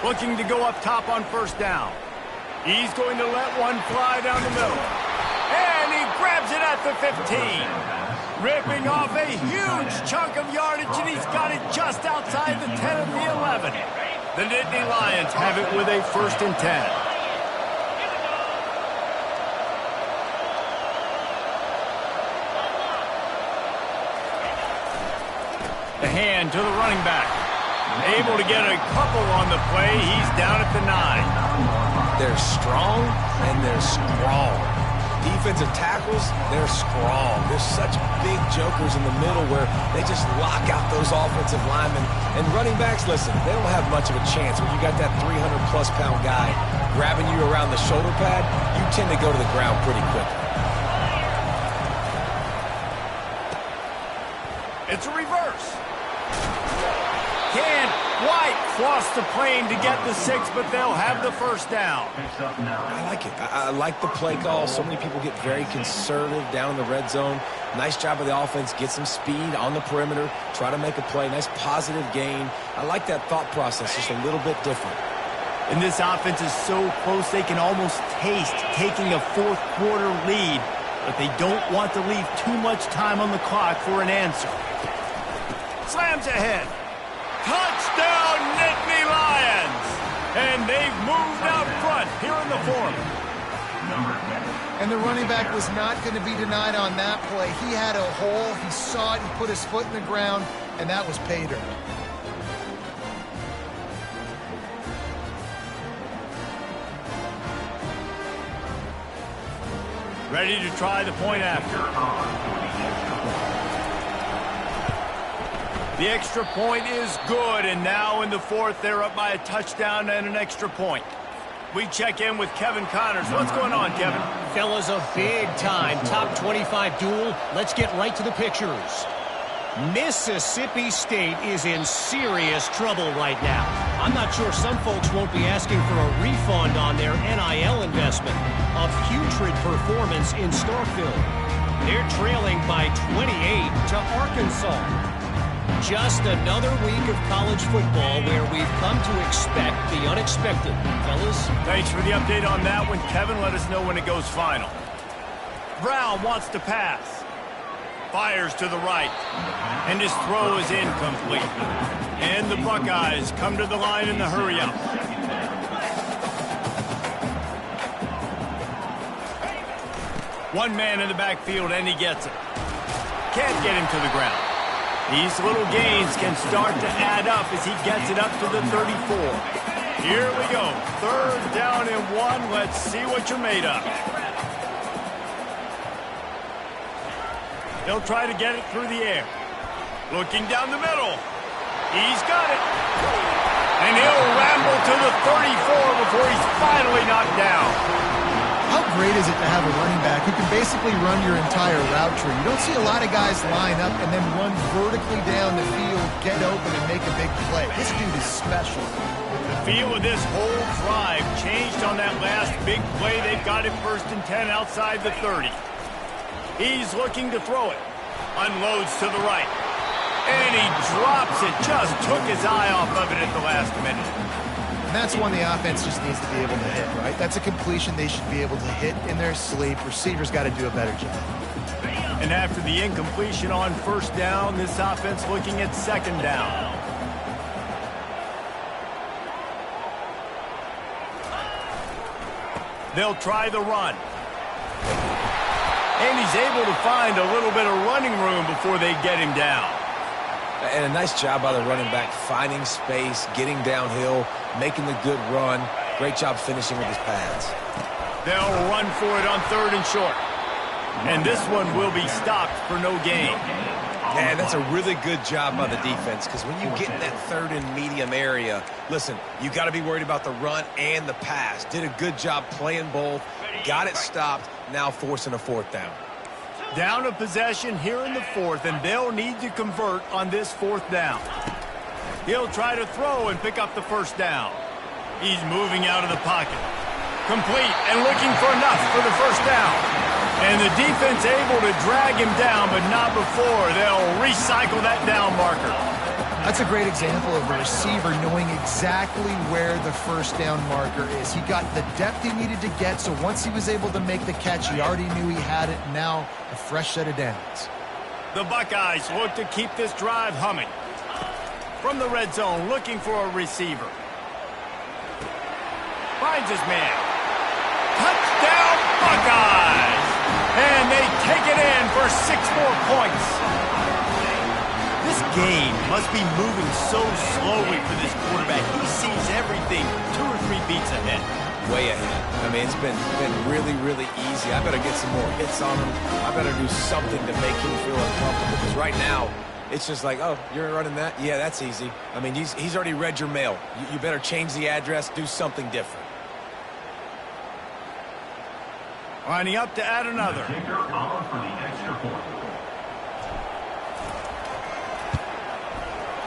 Looking to go up top on 1st down. He's going to let one fly down the middle. And he grabs it at the 15. Ripping off a huge chunk of yardage, and he's got it just outside the 10 of the 11. The Nittany Lions have it with a 1st and 10. The hand to the running back. Able to get a couple on the play. He's down at the 9. They're strong, and they're strong. Defensive tackles, they're strong. There's such big jokers in the middle where they just lock out those offensive linemen. And running backs, listen, they don't have much of a chance. When you got that 300-plus pound guy grabbing you around the shoulder pad, you tend to go to the ground pretty quickly. It's a reverse. Can't quite cross the plane to get the 6, but they'll have the 1st down. I like it. I like the play call. So many people get very conservative down in the red zone. Nice job of the offense. Get some speed on the perimeter. Try to make a play. Nice positive gain. I like that thought process, just a little bit different. And this offense is so close they can almost taste taking a 4th quarter lead, but they don't want to leave too much time on the clock for an answer. Slams ahead. Touchdown, Nittany Lions! And they've moved out front here in the 4th. And the running back was not going to be denied on that play. He had a hole. He saw it. He put his foot in the ground, and that was pay dirt. Ready to try the point after. The extra point is good, and now in the 4th, they're up by a touchdown and an extra point. We check in with Kevin Connors. What's going on, Kevin? Fellas, a big-time top 25 duel. Let's get right to the pictures. Mississippi State is in serious trouble right now. I'm not sure some folks won't be asking for a refund on their NIL investment. A putrid performance in Starkville. They're trailing by 28 to Arkansas. Just another week of college football where we've come to expect the unexpected. Fellas? Thanks for the update on that one, Kevin. Let us know when it goes final. Brown wants to pass. Fires to the right. And his throw is incomplete. And the Buckeyes come to the line in the hurry-up. One man in the backfield, and he gets it. Can't get him to the ground. These little gains can start to add up as he gets it up to the 34. Here we go. 3rd down and 1. Let's see what you're made of. They'll try to get it through the air. Looking down the middle. He's got it. And he'll ramble to the 34 before he's finally knocked down. How great is it to have a running back who can basically run your entire route tree? You don't see a lot of guys line up and then run vertically down the field, get open, and make a big play. This dude is special. The feel of this whole drive changed on that last big play. They've got it 1st and 10 outside the 30. He's looking to throw it. Unloads to the right. And he drops it. Just took his eye off of it at the last minute. And that's one the offense just needs to be able to hit, right? That's a completion they should be able to hit in their sleep. Receivers got to do a better job. And after the incompletion on 1st down, this offense looking at 2nd down. They'll try the run. And he's able to find a little bit of running room before they get him down. And a nice job by the running back, finding space, getting downhill, making the good run. Great job finishing with his pads. They'll run for it on 3rd and short. And this one will be stopped for no gain. And that's a really good job by the defense, because when you get in that 3rd and medium area, listen, you got to be worried about the run and the pass. Did a good job playing both, got it stopped, now forcing a 4th down. Down a possession here in the 4th, and they'll need to convert on this 4th down. He'll try to throw and pick up the 1st down. He's moving out of the pocket. Complete and looking for enough for the 1st down. And the defense able to drag him down, but not before. They'll recycle that down marker. That's a great example of a receiver knowing exactly where the 1st down marker is. He got the depth he needed to get, so once he was able to make the catch, he already knew he had it. Now, a fresh set of downs. The Buckeyes look to keep this drive humming. From the red zone, looking for a receiver. Finds his man. Touchdown, Buckeyes! And they take it in for 6 more points. This game must be moving so slowly for this quarterback. He sees everything 2 or 3 beats ahead. Way ahead. I mean, it's been really, really easy. I better get some more hits on him. I better do something to make him feel uncomfortable, because right now, it's just like, oh, you're running that? Yeah, that's easy. I mean, he's already read your mail. You better change the address, do something different. Lining up to add another. Kicker on for the extra point.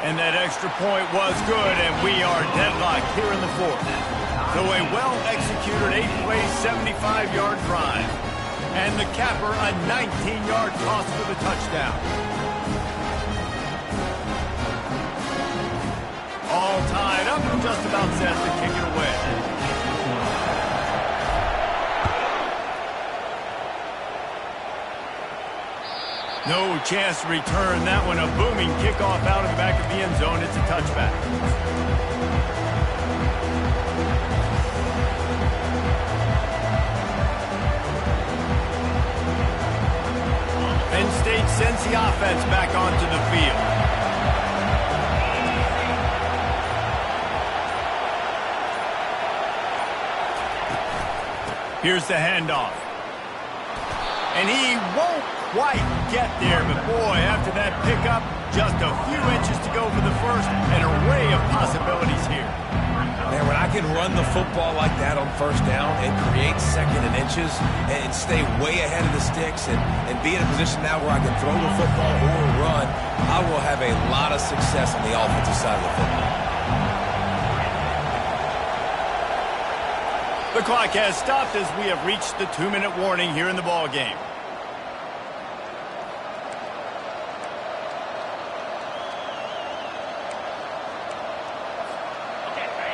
And that extra point was good, and we are deadlocked here in the 4th. So a well-executed 8-play, 75-yard drive. And the capper, a 19-yard toss for the touchdown. All tied up and just about set to kick it away. No chance to return that one. A booming kickoff out of the back of the end zone. It's a touchback. Penn State sends the offense back onto the field. Here's the handoff. And he won't quite get there, but boy, after that pickup, just a few inches to go for the 1st. An array of possibilities here. Man, when I can run the football like that on 1st down and create 2nd and inches and stay way ahead of the sticks and be in a position now where I can throw the football or run, I will have a lot of success on the offensive side of the football. The clock has stopped as we have reached the 2-minute warning here in the ball game.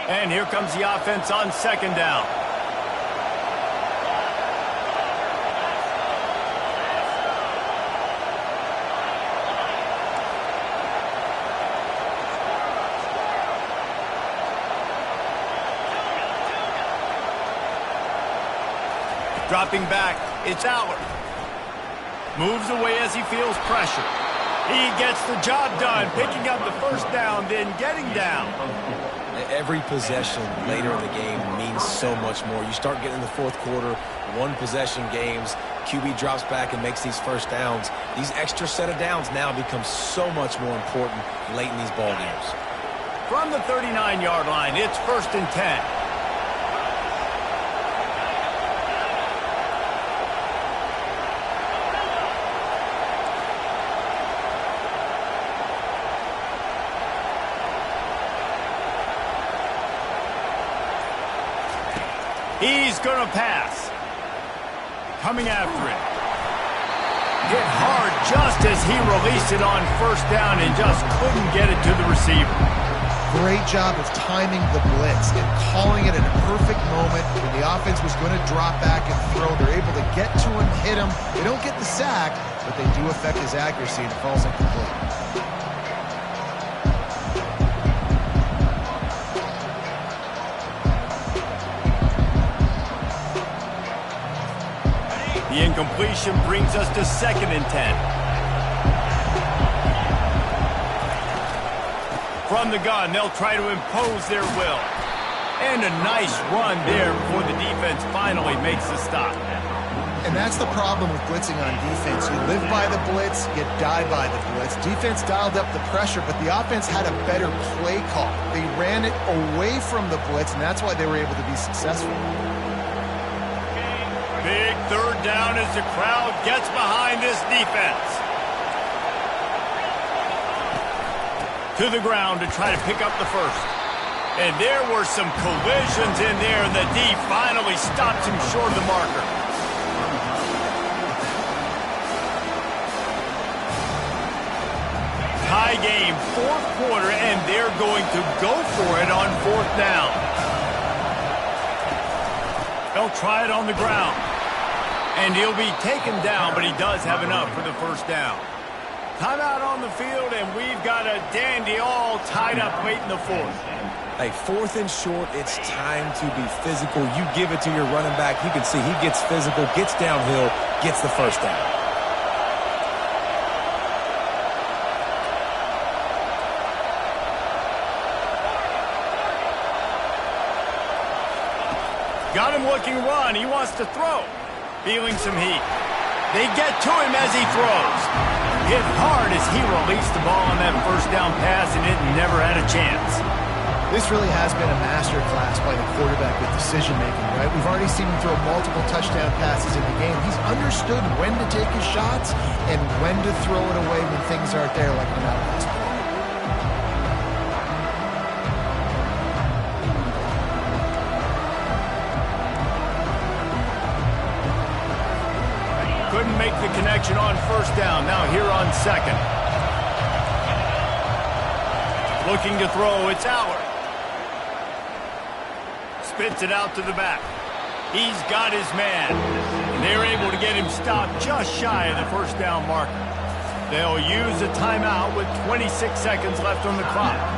And here comes the offense on 2nd down. Dropping back, it's Allard. Moves away as he feels pressure. He gets the job done, picking up the 1st down, then getting down. Every possession later in the game means so much more. You start getting in the 4th quarter, 1-possession games, QB drops back and makes these 1st downs. These extra set of downs now become so much more important late in these ball games. From the 39-yard line, it's 1st and 10. He's going to pass. Coming after it. Hit hard just as he released it on first down and just couldn't get it to the receiver. Great job of timing the blitz and calling it at a perfect moment when the offense was going to drop back and throw. They're able to get to him, hit him. They don't get the sack, but they do affect his accuracy and it falls incomplete. The incompletion brings us to 2nd and 10. From the gun, they'll try to impose their will. And a nice run there before the defense finally makes the stop. And that's the problem with blitzing on defense. You live by the blitz, you die by the blitz. Defense dialed up the pressure, but the offense had a better play call. They ran it away from the blitz, and that's why they were able to be successful. Big 3rd down as the crowd gets behind this defense. To the ground to try to pick up the first. And there were some collisions in there, and the D finally stops him short of the marker. Tie game, 4th quarter, and they're going to go for it on 4th down. They'll try it on the ground. And he'll be taken down, but he does have enough for the first down. Timeout on the field, and we've got a dandy all tied up late in the 4th. Hey, 4th and short, it's time to be physical. You give it to your running back. You can see he gets physical, gets downhill, gets the first down. Got him looking run. He wants to throw. Feeling some heat. They get to him as he throws. Hit hard as he released the ball on that first down pass, and it never had a chance. This really has been a masterclass by the quarterback with decision-making, right? We've already seen him throw multiple touchdown passes in the game. He's understood when to take his shots and when to throw it away when things aren't there, like on that last play. Couldn't make the connection on first down. Now here on 2nd. Looking to throw. It's Allard. Spits it out to the back. He's got his man. And they're able to get him stopped just shy of the first down marker. They'll use a timeout with 26 seconds left on the clock.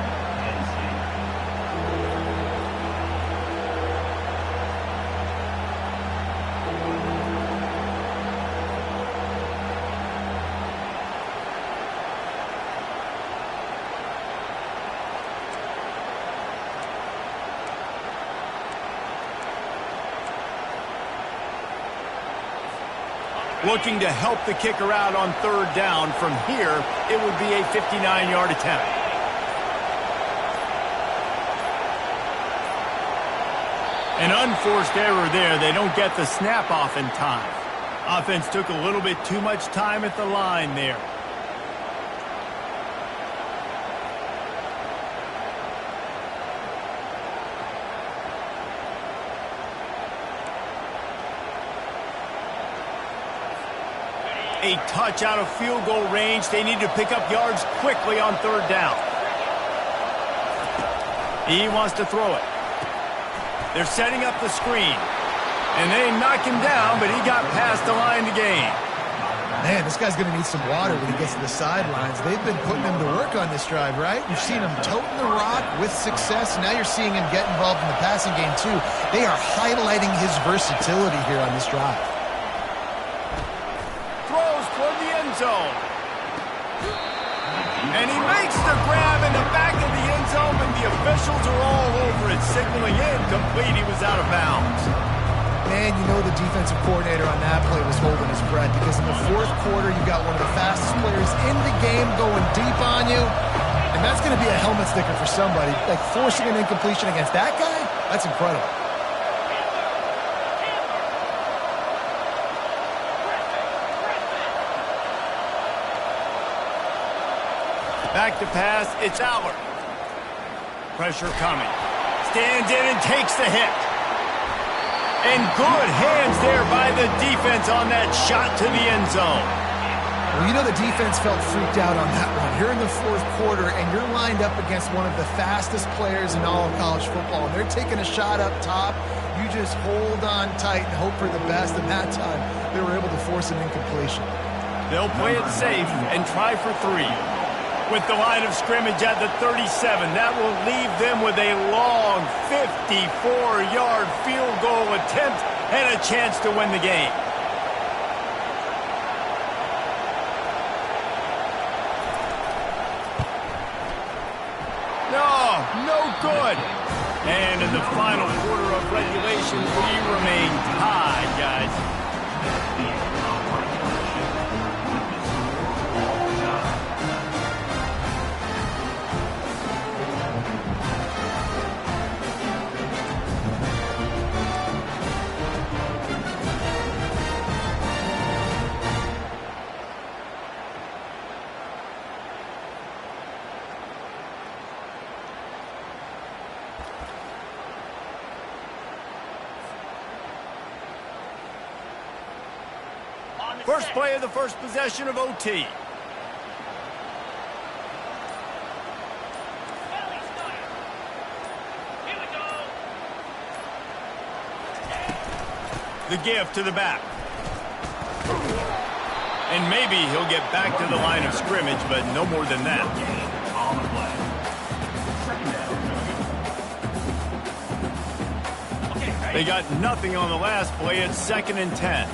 Looking to help the kicker out on 3rd down. From here, it would be a 59-yard attempt. An unforced error there. They don't get the snap off in time. Offense took a little bit too much time at the line there. A touch out of field goal range. They need to pick up yards quickly on 3rd down. He wants to throw it. They're setting up the screen. And they knock him down, but he got past the line to gain. Man, this guy's going to need some water when he gets to the sidelines. They've been putting him to work on this drive, right? You've seen him toting the rock with success. Now you're seeing him get involved in the passing game, too. They are highlighting his versatility here on this drive. Zone. And he makes the grab in the back of the end zone, and the officials are all over it, signaling incomplete. He was out of bounds. Man, you know the defensive coordinator on that play was holding his breath, because in the 4th quarter, you got one of the fastest players in the game going deep on you, and that's going to be a helmet sticker for somebody. Like, forcing an incompletion against that guy, that's incredible. Back to pass, it's Allard. Pressure coming. Stands in and takes the hit. And good hands there by the defense on that shot to the end zone. Well, you know the defense felt freaked out on that one. You're in the fourth quarter, and you're lined up against one of the fastest players in all of college football. And they're taking a shot up top. You just hold on tight and hope for the best. And that time, they were able to force an incompletion. They'll play it safe and try for 3. With the line of scrimmage at the 37, that will leave them with a long 54-yard field goal attempt and a chance to win the game. No good. And in the final quarter of regulation, we remain tied, guys. First play of the first possession of OT. The give to the back. And maybe he'll get back to the line of scrimmage, but no more than that. They got nothing on the last play. It's 2nd and 10.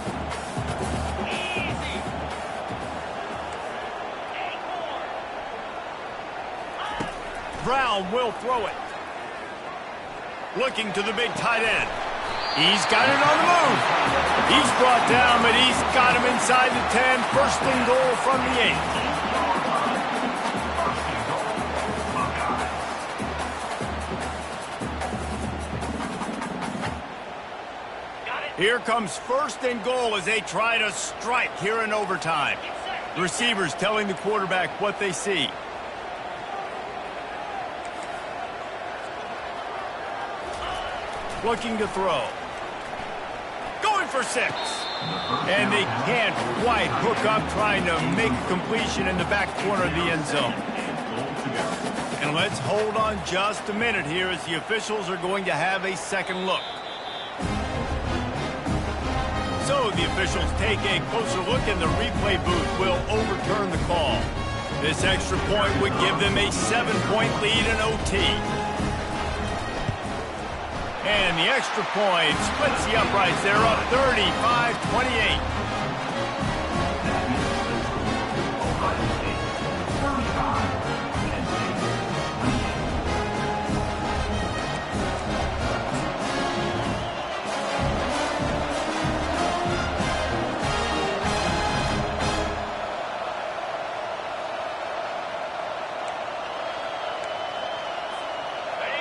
Brown will throw it. Looking to the big tight end. He's got it on the move. He's brought down, but he's got him inside the 10. First and goal from the 8. Here comes first and goal as they try to strike here in overtime. The receivers telling the quarterback what they see. Looking to throw. Going for 6. And they can't quite hook up trying to make a completion in the back corner of the end zone. And let's hold on just a minute here as the officials are going to have a second look. So the officials take a closer look and the replay booth will overturn the call. This extra point would give them a 7-point lead in OT. And the extra point splits the uprights. They're up 35-28.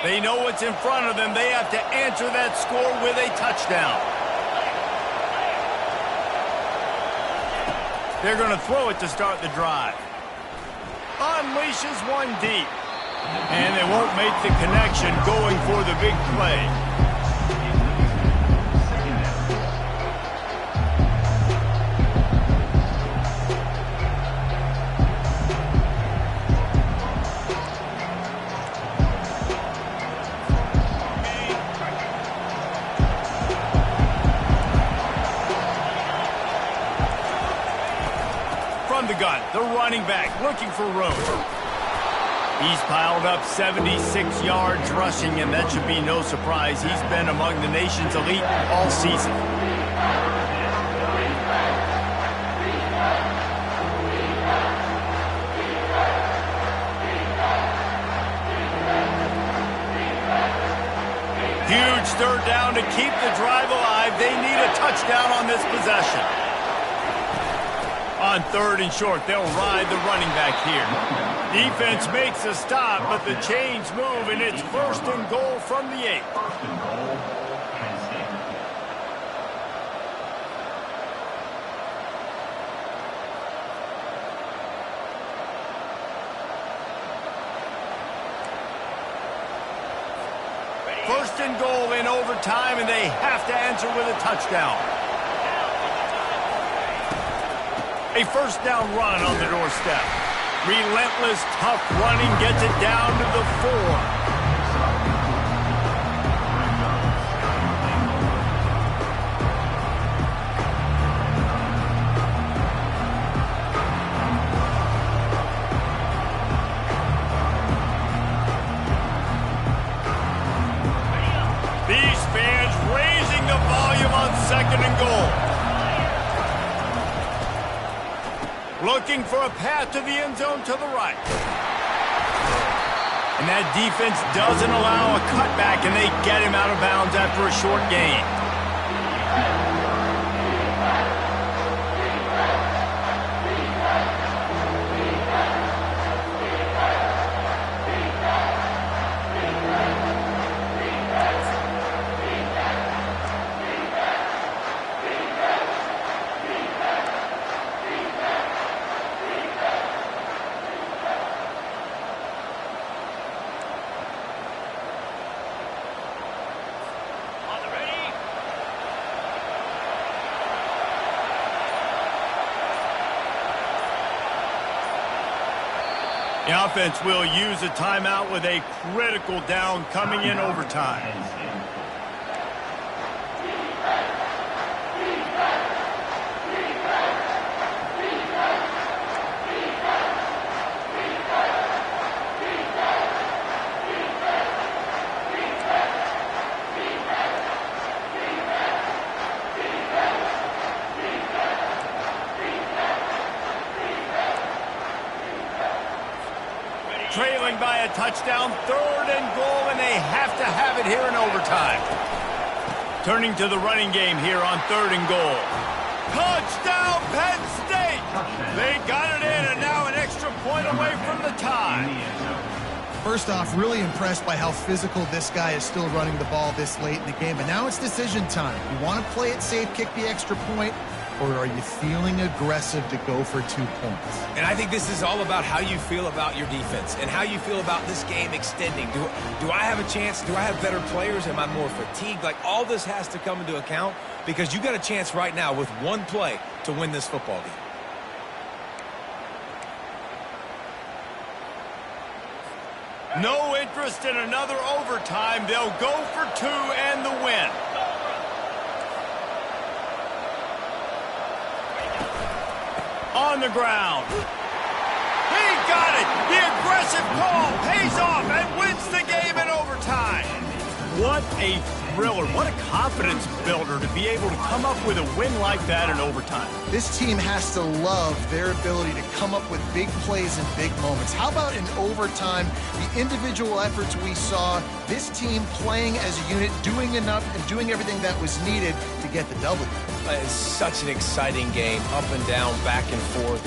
They know what's in front of them. They have to answer that score with a touchdown. They're going to throw it to start the drive. Unleashes one deep. And they won't make the connection going for the big play. The gun, the running back looking for room. He's piled up 76 yards rushing, and that should be no surprise. He's been among the nation's elite all season. Huge third down to keep the drive alive. They need a touchdown on this possession. On 3rd and short, they'll ride the running back here. Defense makes a stop, but the chains move, and it's 1st and goal from the 8. First and goal, Penn State. First and goal in overtime, and they have to answer with a touchdown. A first down run on the doorstep. Relentless, tough running gets it down to the 4. These fans raising the volume on second and goal. Looking for a path to the end zone to the right. And that defense doesn't allow a cutback, and they get him out of bounds after a short gain. The offense will use a timeout with a critical down coming in overtime. Trailing by a touchdown, third and goal, and they have to have it here in overtime. Turning to the running game here on third and goal. Touchdown, Penn State! They got it in, and now an extra point away from the tie. First off, really impressed by how physical this guy is still running the ball this late in the game. But now it's decision time. You want to play it safe, kick the extra point, or are you feeling aggressive to go for 2 points? And I think this is all about how you feel about your defense and how you feel about this game extending. Do I have a chance? Do I have better players? Am I more fatigued? Like, all this has to come into account because you got a chance right now with one play to win this football game. No interest in another overtime. They'll go for 2 and the win. On the ground. He got it. The aggressive call pays off and wins the game in overtime. What a thriller. What a confidence builder to be able to come up with a win like that in overtime. This team has to love their ability to come up with big plays and big moments. How about in overtime, the individual efforts we saw, this team playing as a unit, doing enough and doing everything that was needed to get the W. It's such an exciting game, up and down, back and forth.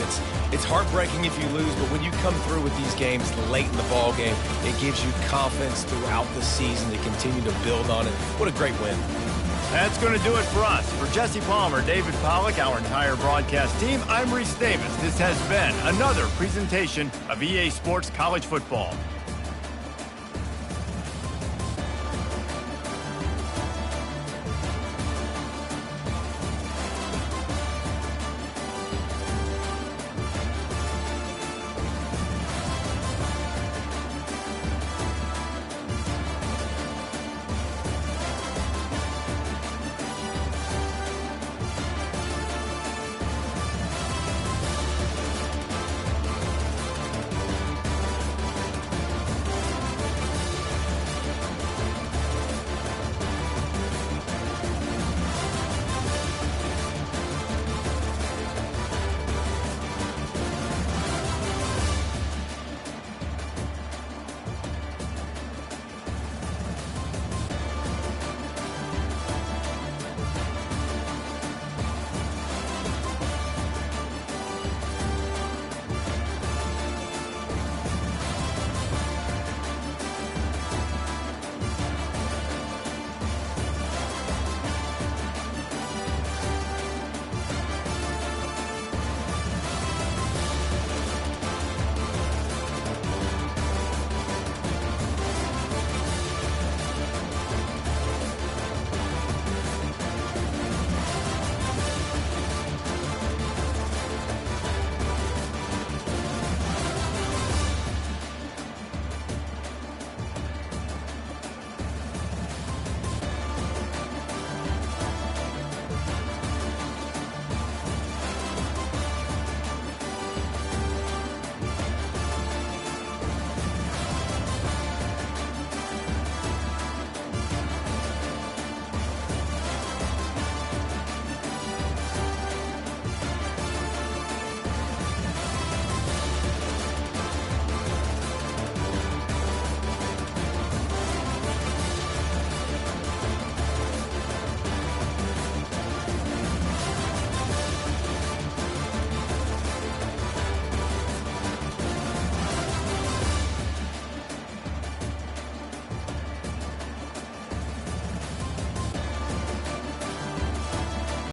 It's heartbreaking if you lose, but when you come through with these games late in the ball game, it gives you confidence throughout the season to continue to build on it. What a great win. That's going to do it for us. For Jesse Palmer, David Pollack, our entire broadcast team, I'm Reese Davis. This has been another presentation of EA Sports College Football.